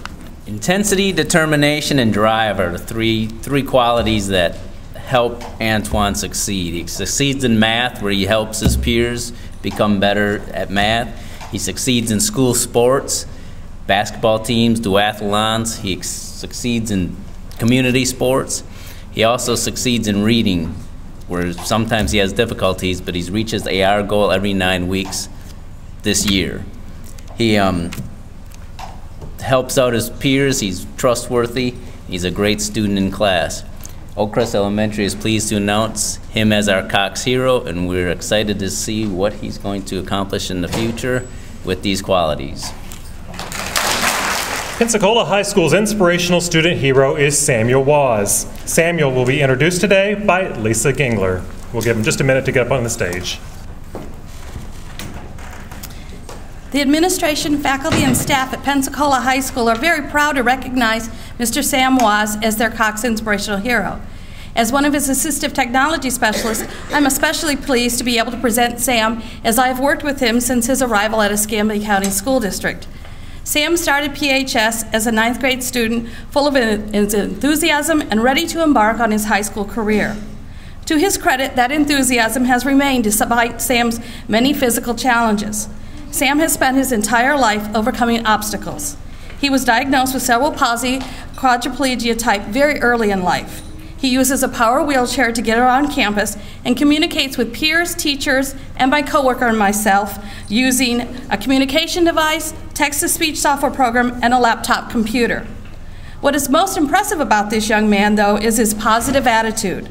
H: Intensity, determination, and drive are the three qualities that help Antoine succeed. He succeeds in math, where he helps his peers become better at math. He succeeds in school sports, basketball teams, duathlons. He succeeds in community sports. He also succeeds in reading, where sometimes he has difficulties, but he reaches the AR goal every 9 weeks this year. He helps out his peers. He's trustworthy. He's a great student in class. Oakcrest Elementary is pleased to announce him as our Cox Hero, and we're excited to see what he's going to accomplish in the future with these qualities.
B: Pensacola High School's inspirational student hero is Samuel Waz. Samuel will be introduced today by Lisa Gingler. We'll give him just a minute to get up on the stage.
I: The administration, faculty, and staff at Pensacola High School are very proud to recognize Mr. Sam Waz as their Cox Inspirational Hero. As one of his assistive technology specialists, I'm especially pleased to be able to present Sam, as I have worked with him since his arrival at Escambia County School District. Sam started PHS as a 9th grade student, full of enthusiasm and ready to embark on his high school career. To his credit, that enthusiasm has remained despite Sam's many physical challenges. Sam has spent his entire life overcoming obstacles. He was diagnosed with cerebral palsy, quadriplegia type, very early in life. He uses a power wheelchair to get around campus and communicates with peers, teachers, and my coworker and myself using a communication device, text-to-speech software program, and a laptop computer. What is most impressive about this young man, though, is his positive attitude.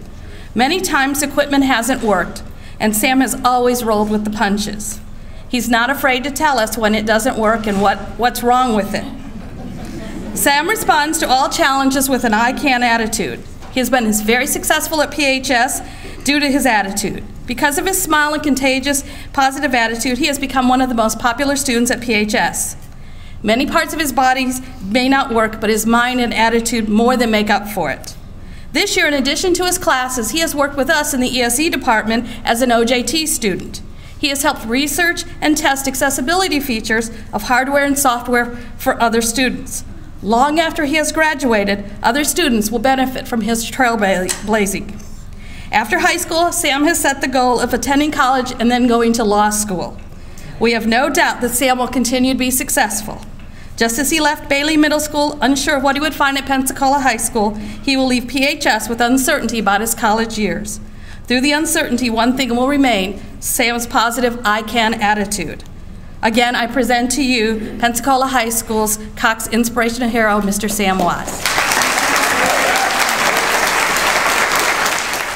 I: Many times equipment hasn't worked, and Sam has always rolled with the punches. He's not afraid to tell us when it doesn't work and what's wrong with it. Sam responds to all challenges with an I can attitude. He has been very successful at PHS due to his attitude. Because of his smile and contagious positive attitude, he has become one of the most popular students at PHS. Many parts of his body may not work, but his mind and attitude more than make up for it. This year, in addition to his classes, he has worked with us in the ESE department as an OJT student. He has helped research and test accessibility features of hardware and software for other students. Long after he has graduated, other students will benefit from his trailblazing. After high school, Sam has set the goal of attending college and then going to law school. We have no doubt that Sam will continue to be successful. Just as he left Bailey Middle School unsure of what he would find at Pensacola High School, he will leave PHS with uncertainty about his college years. Through the uncertainty, one thing will remain: Sam's positive I can attitude. Again, I present to you Pensacola High School's Cox Inspirational Hero, Mr. Sam Waz.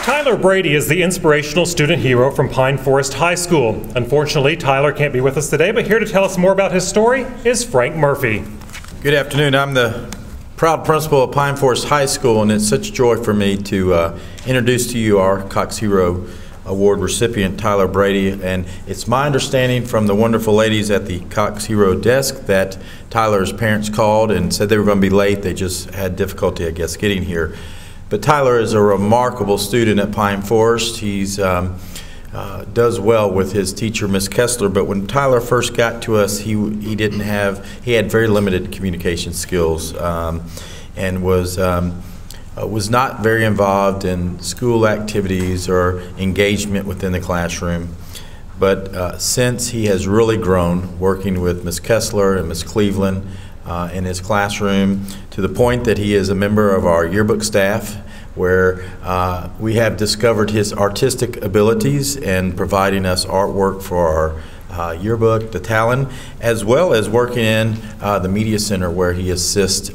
B: Tyler Brady is the inspirational student hero from Pine Forest High School. Unfortunately, Tyler can't be with us today, but here to tell us more about his story is Frank Murphy.
J: Good afternoon. I'm the proud principal of Pine Forest High School, and it's such joy for me to introduce to you our Cox Hero Award recipient, Tyler Brady. And it's my understanding from the wonderful ladies at the Cox Hero desk that Tyler's parents called and said they were going to be late. They just had difficulty, I guess, getting here. But Tyler is a remarkable student at Pine Forest. He's does well with his teacher, Miss Kessler. But when Tyler first got to us, he had very limited communication skills and was not very involved in school activities or engagement within the classroom. But since he has really grown, working with Miss Kessler and Miss Cleveland in his classroom, to the point that he is a member of our yearbook staff, where we have discovered his artistic abilities in providing us artwork for our yearbook, the Talon, as well as working in the Media Center where he assists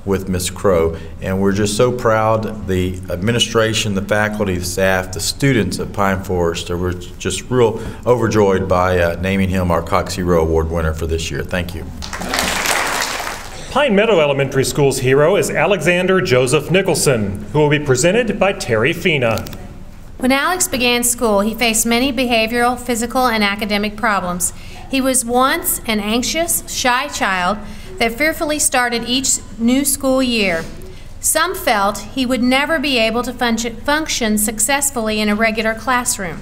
J: with Miss Crow. And we're just so proud, the administration, the faculty, the staff, the students at Pine Forest, we're just real overjoyed by naming him our Cox Hero Award winner for this year. Thank you.
B: Pine Meadow Elementary School's hero is Alexander Joseph Nicholson, who will be presented by Terry Fina.
K: When Alex began school, he faced many behavioral, physical, and academic problems. He was once an anxious, shy child that fearfully started each new school year. Some felt he would never be able to function successfully in a regular classroom,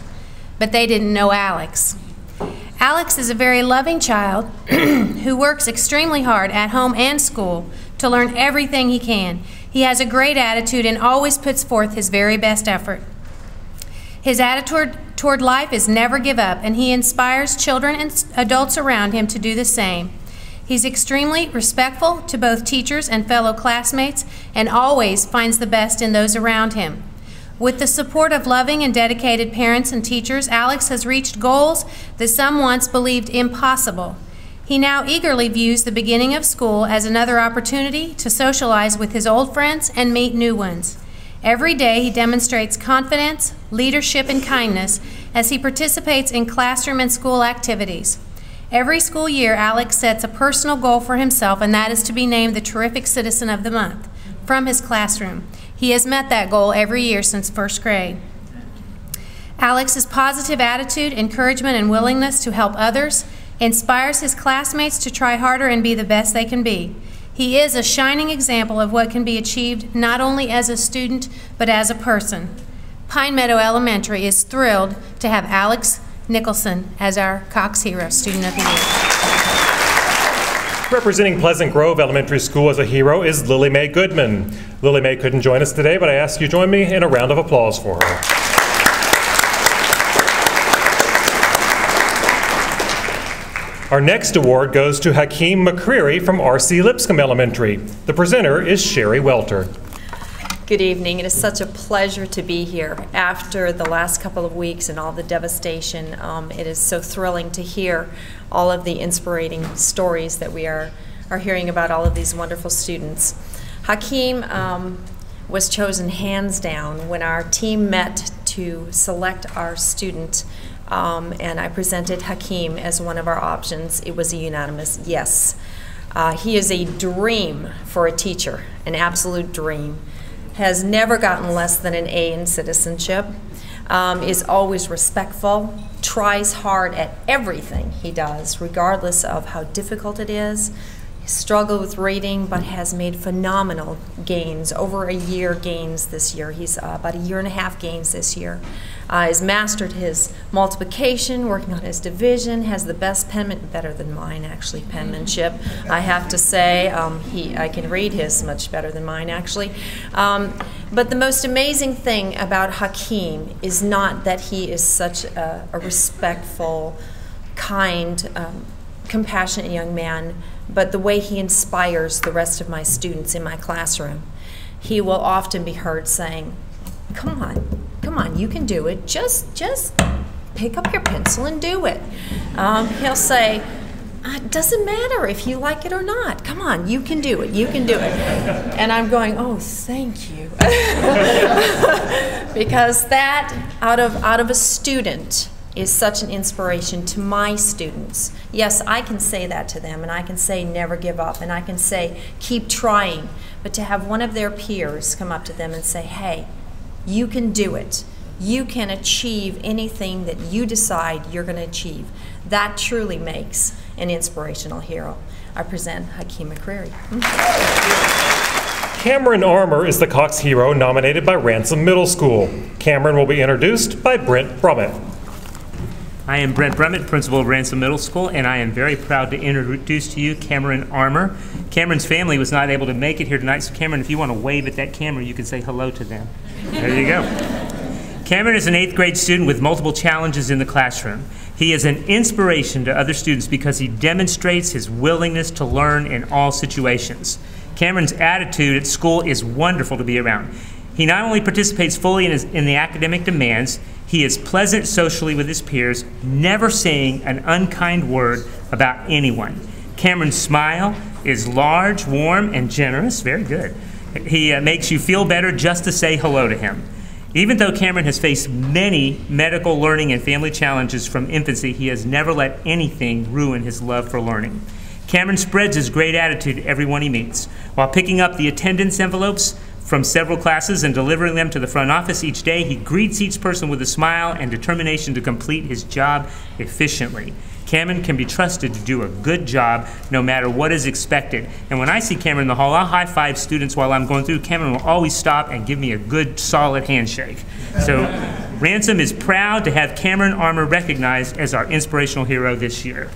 K: but they didn't know Alex. Alex is a very loving child who works extremely hard at home and school to learn everything he can. He has a great attitude and always puts forth his very best effort. His attitude toward life is never give up, and he inspires children and adults around him to do the same. He's extremely respectful to both teachers and fellow classmates and always finds the best in those around him. With the support of loving and dedicated parents and teachers, Alex has reached goals that some once believed impossible. He now eagerly views the beginning of school as another opportunity to socialize with his old friends and meet new ones. Every day he demonstrates confidence, leadership, and kindness as he participates in classroom and school activities. Every school year, Alex sets a personal goal for himself, and that is to be named the Terrific Citizen of the Month from his classroom. He has met that goal every year since first grade. Alex's positive attitude, encouragement, and willingness to help others inspires his classmates to try harder and be the best they can be. He is a shining example of what can be achieved not only as a student, but as a person. Pine Meadow Elementary is thrilled to have Alex Nicholson as our Cox Hero Student of the Year.
B: Representing Pleasant Grove Elementary School as a hero is Lily Mae Goodman. Lily Mae couldn't join us today, but I ask you to join me in a round of applause for her. Our next award goes to Hakeem McCreary from R.C. Lipscomb Elementary. The presenter is Sherry Welter.
L: Good evening. It is such a pleasure to be here after the last couple of weeks and all the devastation. It is so thrilling to hear all of the inspiring stories that we are hearing about all of these wonderful students. Hakeem was chosen hands down when our team met to select our student, and I presented Hakeem as one of our options. It was a unanimous yes. He is a dream for a teacher, an absolute dream. Has never gotten less than an A in citizenship, is always respectful, tries hard at everything he does, regardless of how difficult it is. He struggled with reading, but has made phenomenal gains, over a year gains this year. He's about a year and a half gains this year. Has mastered his multiplication, working on his division, has the best penmanship, better than mine actually, penmanship. I have to say, I can read his much better than mine actually. But the most amazing thing about Hakeem is not that he is such a respectful, kind, compassionate young man, but the way he inspires the rest of my students in my classroom. He will often be heard saying, come on, you can do it. Just pick up your pencil and do it. He'll say, it doesn't matter if you like it or not. Come on, you can do it. You can do it. And I'm going, oh, thank you. Because that, out of a student, is such an inspiration to my students. Yes, I can say that to them, and I can say never give up, and I can say keep trying. But to have one of their peers come up to them and say, hey, you can do it. You can achieve anything that you decide you're going to achieve. That truly makes an inspirational hero. I present Hakeem McCreary.
B: Cameron Armour is the Cox hero nominated by Ransom Middle School. Cameron will be introduced by Brent Brummett.
M: I am Brent Brummett, principal of Ransom Middle School, and I am very proud to introduce to you Cameron Armour. Cameron's family was not able to make it here tonight, so Cameron, if you want to wave at that camera, you can say hello to them. There you go. Cameron is an 8th grade student with multiple challenges in the classroom. He is an inspiration to other students because he demonstrates his willingness to learn in all situations. Cameron's attitude at school is wonderful to be around. He not only participates fully in the academic demands, he is pleasant socially with his peers, never saying an unkind word about anyone. Cameron's smile is large, warm, and generous. Very good. He makes you feel better just to say hello to him. Even though Cameron has faced many medical, learning, and family challenges from infancy, he has never let anything ruin his love for learning. Cameron spreads his great attitude to everyone he meets. While picking up the attendance envelopes from several classes and delivering them to the front office each day, he greets each person with a smile and determination to complete his job efficiently. Cameron can be trusted to do a good job no matter what is expected. And when I see Cameron in the hall, I'll high-five students while I'm going through. Cameron will always stop and give me a good, solid handshake. So Ransom is proud to have Cameron Armour recognized as our inspirational hero this year.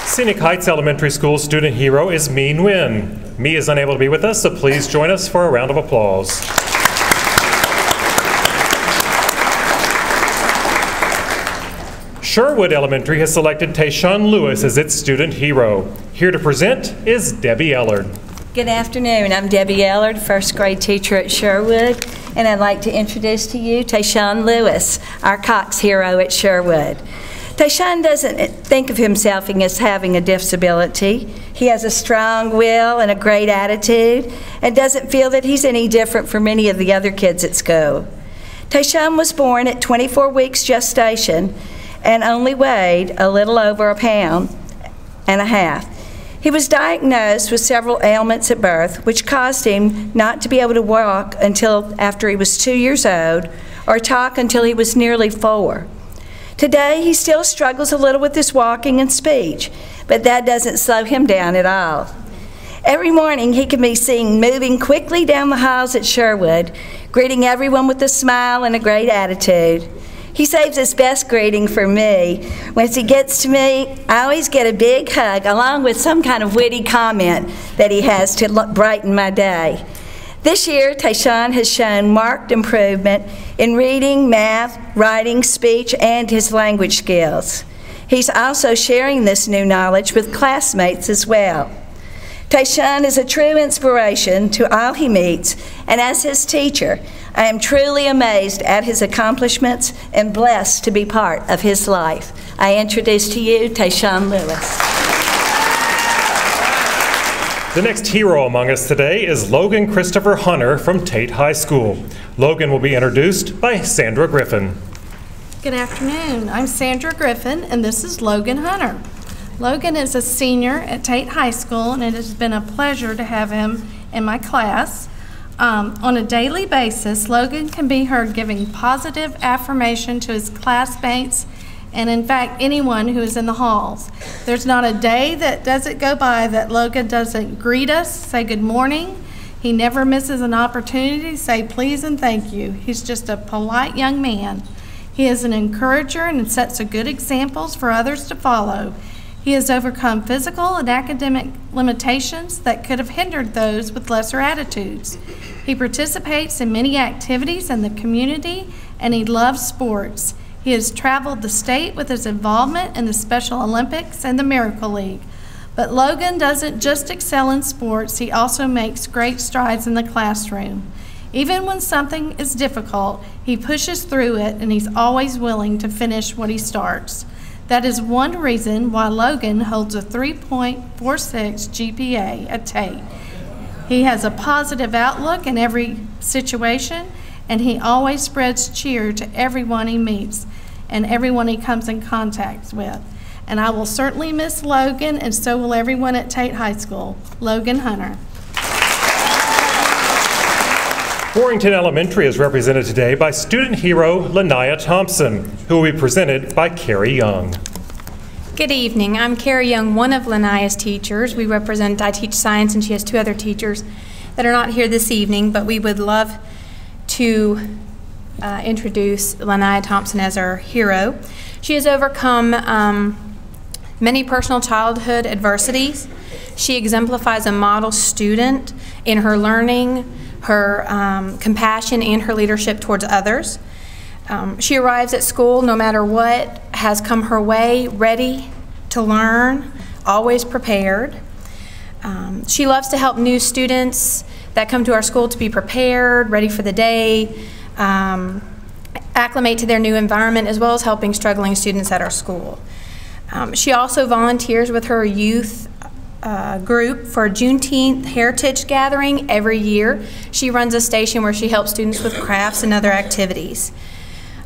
B: Scenic Heights Elementary School student hero is Mee Nguyen. Mee is unable to be with us, so please join us for a round of applause. Sherwood Elementary has selected Tayshawn Lewis as its student hero. Here to present is Debbie Ellard.
N: Good afternoon. I'm Debbie Ellard, first grade teacher at Sherwood, and I'd like to introduce to you Tayshawn Lewis, our Cox hero at Sherwood. Tayshawn doesn't think of himself as having a disability. He has a strong will and a great attitude and doesn't feel that he's any different from any of the other kids at school. Tayshawn was born at 24 weeks gestation and only weighed a little over 1.5 pounds. He was diagnosed with several ailments at birth, which caused him not to be able to walk until after he was 2 years old or talk until he was nearly 4. Today, he still struggles a little with his walking and speech, but that doesn't slow him down at all. Every morning, he can be seen moving quickly down the halls at Sherwood, greeting everyone with a smile and a great attitude. He saves his best greeting for me. Once he gets to me, I always get a big hug along with some kind of witty comment that he has to brighten my day. This year, Tayshawn has shown marked improvement in reading, math, writing, speech, and his language skills. He's also sharing this new knowledge with classmates as well. Tayshawn is a true inspiration to all he meets, and as his teacher, I am truly amazed at his accomplishments and blessed to be part of his life. I introduce to you Tayshawn Lewis.
B: The next hero among us today is Logan Christopher Hunter from Tate High School. Logan will be introduced by Sandra Griffin.
E: Good afternoon. I'm Sandra Griffin, and this is Logan Hunter. Logan is a senior at Tate High School, and it has been a pleasure to have him in my class. On a daily basis, Logan can be heard giving positive affirmation to his classmates and, in fact, anyone who is in the halls. There's not a day that doesn't go by that Logan doesn't greet us, say good morning. He never misses an opportunity to say please and thank you. He's just a polite young man. He is an encourager and sets a good examples for others to follow. He has overcome physical and academic limitations that could have hindered those with lesser attitudes. He participates in many activities in the community, and he loves sports. He has traveled the state with his involvement in the Special Olympics and the Miracle League. But Logan doesn't just excel in sports, he also makes great strides in the classroom. Even when something is difficult, he pushes through it, and he's always willing to finish what he starts. That is one reason why Logan holds a 3.46 GPA at Tate. He has a positive outlook in every situation, and he always spreads cheer to everyone he meets and everyone he comes in contact with. And I will certainly miss Logan, and so will everyone at Tate High School. Logan Hunter.
B: Warrington Elementary is represented today by student hero Lanaya Thompson, who will be presented by Carrie Young.
O: Good evening. I'm Carrie Young, one of Lanaya's teachers. I teach science, and she has two other teachers that are not here this evening, but we would love to introduce Lanaya Thompson as our hero. She has overcome many personal childhood adversities. She exemplifies a model student in her learning, her compassion, and her leadership towards others. She arrives at school no matter what has come her way, ready to learn, always prepared. She loves to help new students that come to our school to be prepared, ready for the day, acclimate to their new environment, as well as helping struggling students at our school. She also volunteers with her youth group for a Juneteenth Heritage Gathering every year. She runs a station where she helps students with crafts and other activities.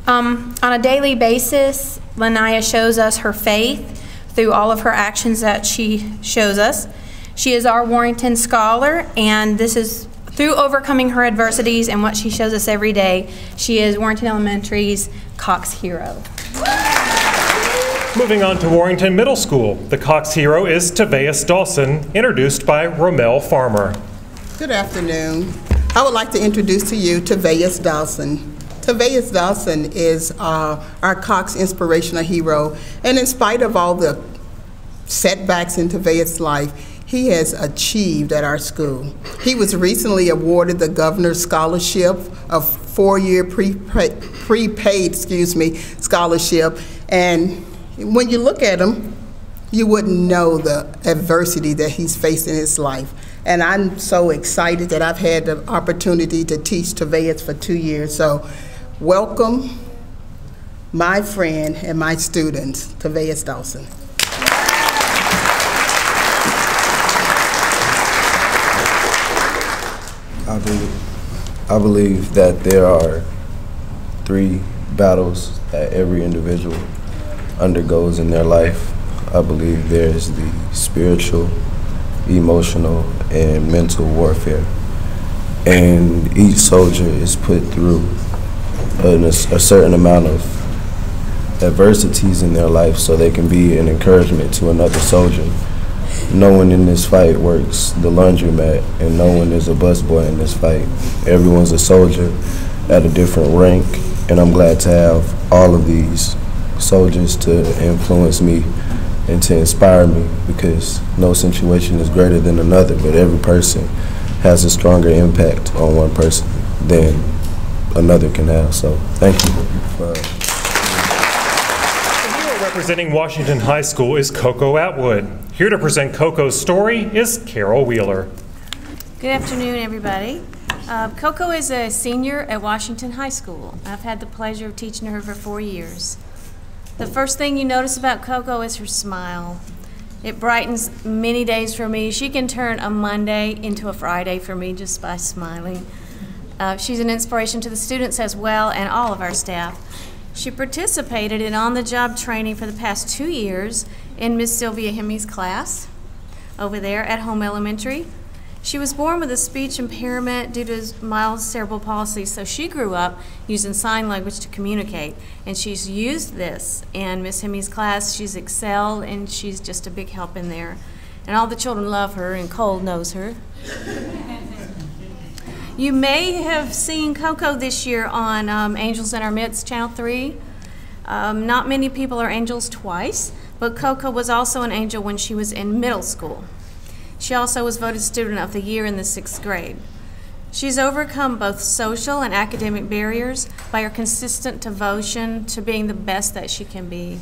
O: On a daily basis, Lanaya shows us her faith through all of her actions that she shows us. She is our Warrington Scholar, and this is through overcoming her adversities and what she shows us every day. She is Warrington Elementary's Cox Hero.
B: Moving on to Warrington Middle School, the Cox Hero is Taveus Dawson, introduced by Romel Farmer.
P: Good afternoon. I would like to introduce to you Taveus Dawson. Taveus Dawson is our Cox Inspirational Hero, and in spite of all the setbacks in Taveus' life, he has achieved at our school. He was recently awarded the Governor's Scholarship, a four-year prepaid scholarship, and when you look at him, you wouldn't know the adversity that he's faced in his life. And I'm so excited that I've had the opportunity to teach Taveus for 2 years. So welcome, my friend and my students, Taveus Dawson.
Q: I believe that there are 3 battles that every individual undergoes in their life. I believe there is the spiritual, emotional, and mental warfare. And each soldier is put through a certain amount of adversities in their life so they can be an encouragement to another soldier. No one in this fight works the laundromat, and no one is a busboy in this fight. Everyone's a soldier at a different rank And I'm glad to have all of these soldiers to influence me and to inspire me, because no situation is greater than another, but every person has a stronger impact on one person than another can have. So thank you.
B: The hero representing Washington High School is Coco Atwood. Here to present Coco's story is Carol Wheeler.
R: Good afternoon, everybody. Coco is a senior at Washington High School. I've had the pleasure of teaching her for 4 years. The first thing you notice about Coco is her smile. It brightens many days for me. She can turn a Monday into a Friday for me just by smiling. She's an inspiration to the students as well and all of our staff. She participated in on-the-job training for the past 2 years in Miss Sylvia Hemmy's class over there at Home Elementary. She was born with a speech impairment due to mild cerebral palsy, so she grew up using sign language to communicate, and she's used this in Miss Hemmy's class. She's excelled, and she's just a big help in there. And all the children love her, and Cole knows her. You may have seen Coco this year on Angels in Our Midst, Channel 3. Not many people are angels twice, but Coco was also an angel when she was in middle school. She also was voted Student of the Year in the 6th grade. She's overcome both social and academic barriers by her consistent devotion to being the best that she can be.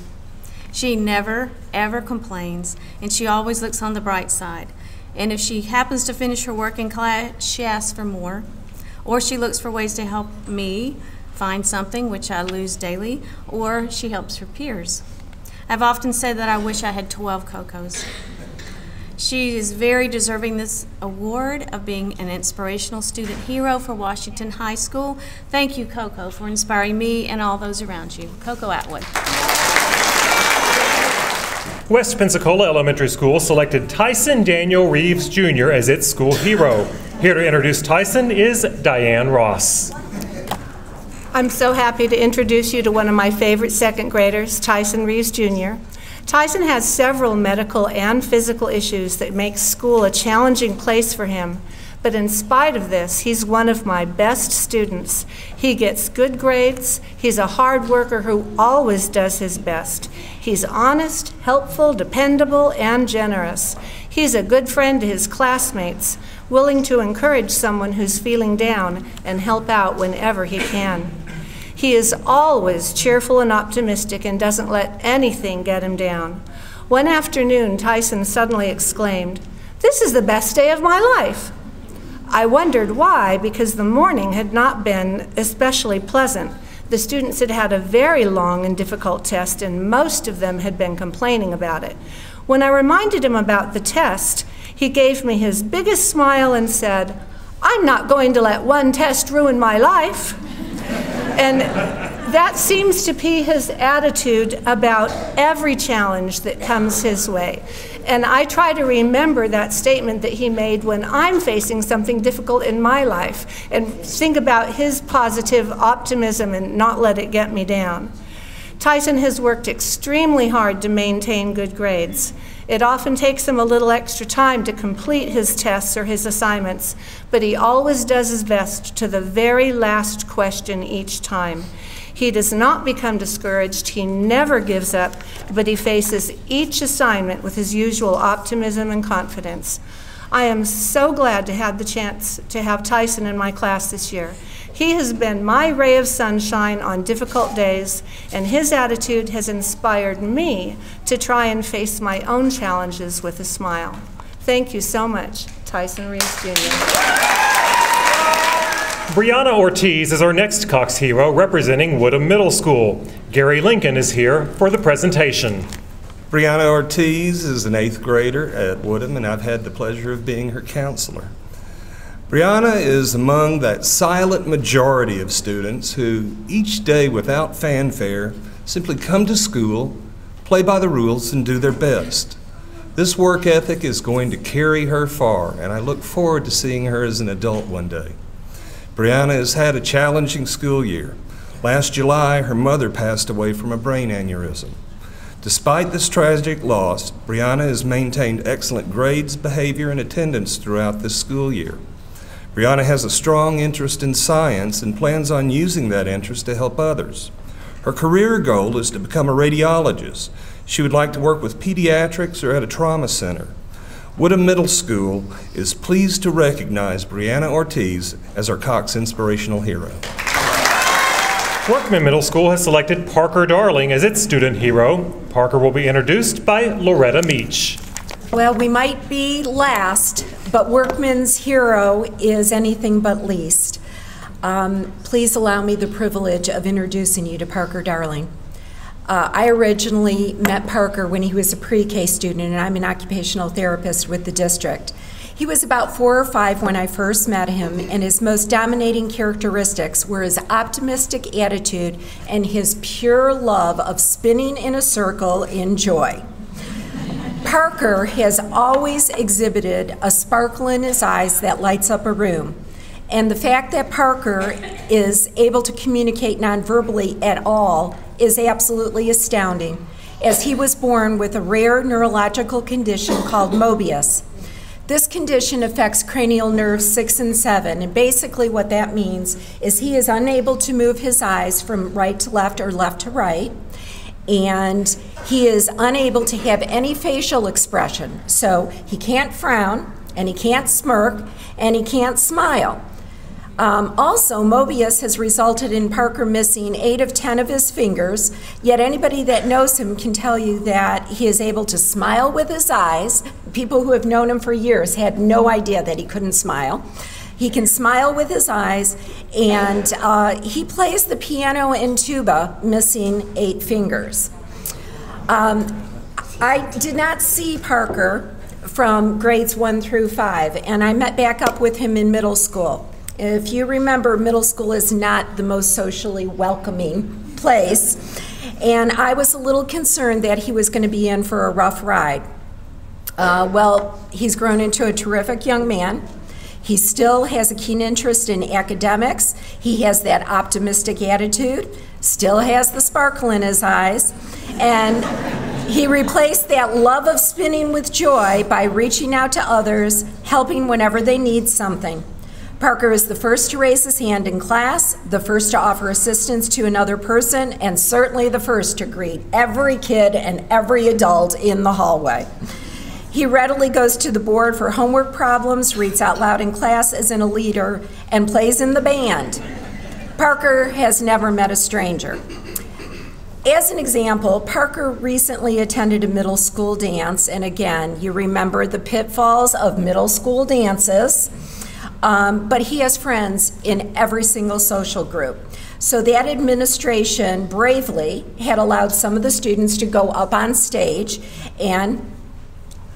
R: She never, ever complains, and she always looks on the bright side. And if she happens to finish her work in class, she asks for more, or she looks for ways to help me find something, which I lose daily, or she helps her peers. I've often said that I wish I had 12 Cocos. She is very deserving this award of being an inspirational student hero for Washington High School. Thank you, Coco, for inspiring me and all those around you. Coco Atwood.
B: West Pensacola Elementary School selected Tyson Daniel Reeves Jr. as its school hero. Here to introduce Tyson is Diane Ross.
S: I'm so happy to introduce you to one of my favorite second graders, Tyson Reeves Jr. Tyson has several medical and physical issues that make school a challenging place for him, but in spite of this, he's one of my best students. He gets good grades, he's a hard worker who always does his best. He's honest, helpful, dependable, and generous. He's a good friend to his classmates, willing to encourage someone who's feeling down and help out whenever he can. He is always cheerful and optimistic and doesn't let anything get him down. One afternoon, Tyson suddenly exclaimed, "This is the best day of my life." I wondered why, because the morning had not been especially pleasant. The students had had a very long and difficult test, and most of them had been complaining about it. When I reminded him about the test, he gave me his biggest smile and said, "I'm not going to let one test ruin my life." And that seems to be his attitude about every challenge that comes his way. And I try to remember that statement that he made when I'm facing something difficult in my life and think about his positive optimism and not let it get me down. Tyson has worked extremely hard to maintain good grades. It often takes him a little extra time to complete his tests or his assignments, but he always does his best to the very last question each time. He does not become discouraged, he never gives up, but he faces each assignment with his usual optimism and confidence. I am so glad to have the chance to have Tyson in my class this year. He has been my ray of sunshine on difficult days, and his attitude has inspired me to try and face my own challenges with a smile. Thank you so much, Tyson Reeves Jr.
B: Brianna Ortiz is our next Cox hero representing Woodham Middle School. Gary Lincoln is here for the presentation.
T: Brianna Ortiz is an 8th grader at Woodham, and I've had the pleasure of being her counselor. Brianna is among that silent majority of students who, each day without fanfare, simply come to school, play by the rules, and do their best. This work ethic is going to carry her far, and I look forward to seeing her as an adult one day. Brianna has had a challenging school year. Last July, her mother passed away from a brain aneurysm. Despite this tragic loss, Brianna has maintained excellent grades, behavior, and attendance throughout this school year. Brianna has a strong interest in science and plans on using that interest to help others. Her career goal is to become a radiologist. She would like to work with pediatrics or at a trauma center. Woodham Middle School is pleased to recognize Brianna Ortiz as our Cox Inspirational Hero.
B: Workman Middle School has selected Parker Darling as its student hero. Parker will be introduced by Loretta Meach.
A: Well, we might be last, but Workman's hero is anything but least. Please allow me the privilege of introducing you to Parker Darling. I originally met Parker when he was a pre-K student, and I'm an occupational therapist with the district. He was about 4 or 5 when I first met him, and his most dominating characteristics were his optimistic attitude and his pure love of spinning in a circle in joy. Parker has always exhibited a sparkle in his eyes that lights up a room. And the fact that Parker is able to communicate nonverbally at all is absolutely astounding, as he was born with a rare neurological condition called Mobius. This condition affects cranial nerves 6 and 7, and basically what that means is he is unable to move his eyes from right to left or left to right, and he is unable to have any facial expression. So he can't frown, and he can't smirk, and he can't smile. Also, Mobius has resulted in Parker missing 8 of 10 of his fingers, yet anybody that knows him can tell you that he is able to smile with his eyes. People who have known him for years had no idea that he couldn't smile. He can smile with his eyes, and he plays the piano and tuba, missing 8 fingers. I did not see Parker from grades 1 through 5, and I met back up with him in middle school. If you remember, middle school is not the most socially welcoming place, and I was a little concerned that he was going to be in for a rough ride. Well, he's grown into a terrific young man. He still has a keen interest in academics. He has that optimistic attitude, still has the sparkle in his eyes, and he replaced that love of spinning with joy by reaching out to others, helping whenever they need something. Parker is the first to raise his hand in class, the first to offer assistance to another person, and certainly the first to greet every kid and every adult in the hallway. He readily goes to the board for homework problems, reads out loud in class as in a leader, and plays in the band. Parker has never met a stranger. As an example, Parker recently attended a middle school dance, and again, you remember the pitfalls of middle school dances. But he has friends in every single social group. So that administration bravely had allowed some of the students to go up on stage, and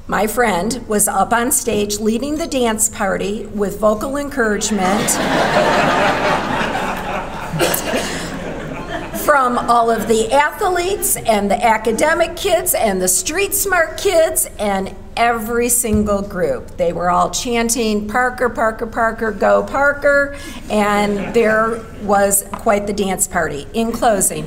A: my friend was up on stage leading the dance party with vocal encouragement from all of the athletes and the academic kids and the street smart kids and every single group. They were all chanting, "Parker, Parker, Parker, go Parker," and there was quite the dance party. In closing,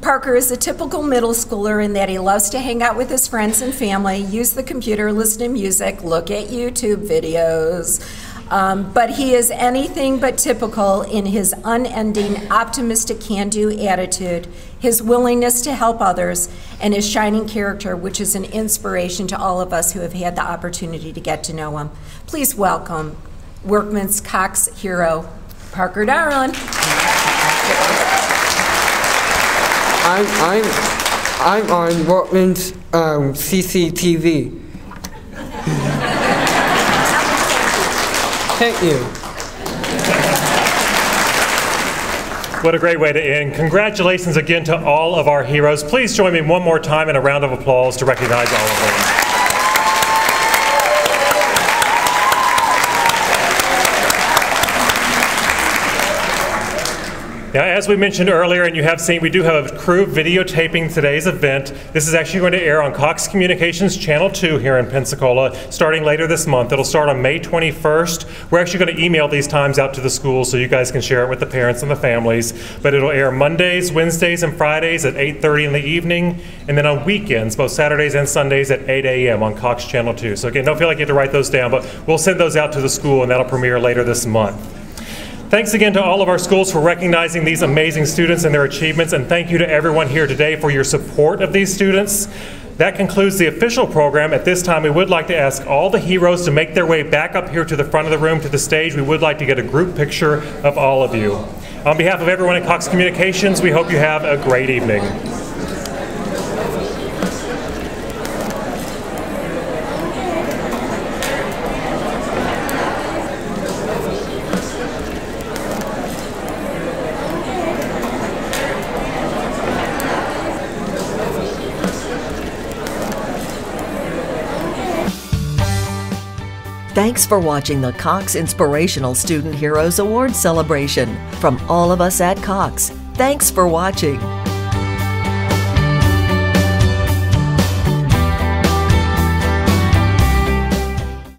A: Parker is a typical middle schooler in that he loves to hang out with his friends and family, use the computer, listen to music, look at YouTube videos. But he is anything but typical in his unending, optimistic, can-do attitude, his willingness to help others, and his shining character, which is an inspiration to all of us who have had the opportunity to get to know him. Please welcome Workman's Cox hero, Parker Darling.
U: I'm on Workman's CCTV. Thank you.
B: What a great way to end. Congratulations again to all of our heroes. Please join me one more time in a round of applause to recognize all of them. Now, as we mentioned earlier, and you have seen, we do have a crew videotaping today's event. This is actually going to air on Cox Communications Channel 2 here in Pensacola, starting later this month. It'll start on May 21st. We're actually going to email these times out to the schools so you guys can share it with the parents and the families. But it'll air Mondays, Wednesdays, and Fridays at 8:30 in the evening, and then on weekends, both Saturdays and Sundays at 8 a.m. on Cox Channel 2. So again, don't feel like you have to write those down, but we'll send those out to the school, and that'll premiere later this month. Thanks again to all of our schools for recognizing these amazing students and their achievements, and thank you to everyone here today for your support of these students. That concludes the official program. At this time, we would like to ask all the heroes to make their way back up here to the front of the room to the stage. We would like to get a group picture of all of you. On behalf of everyone at Cox Communications, we hope you have a great evening.
C: Thanks for watching the Cox Inspirational Student Heroes Award celebration. From all of us at Cox, thanks for watching.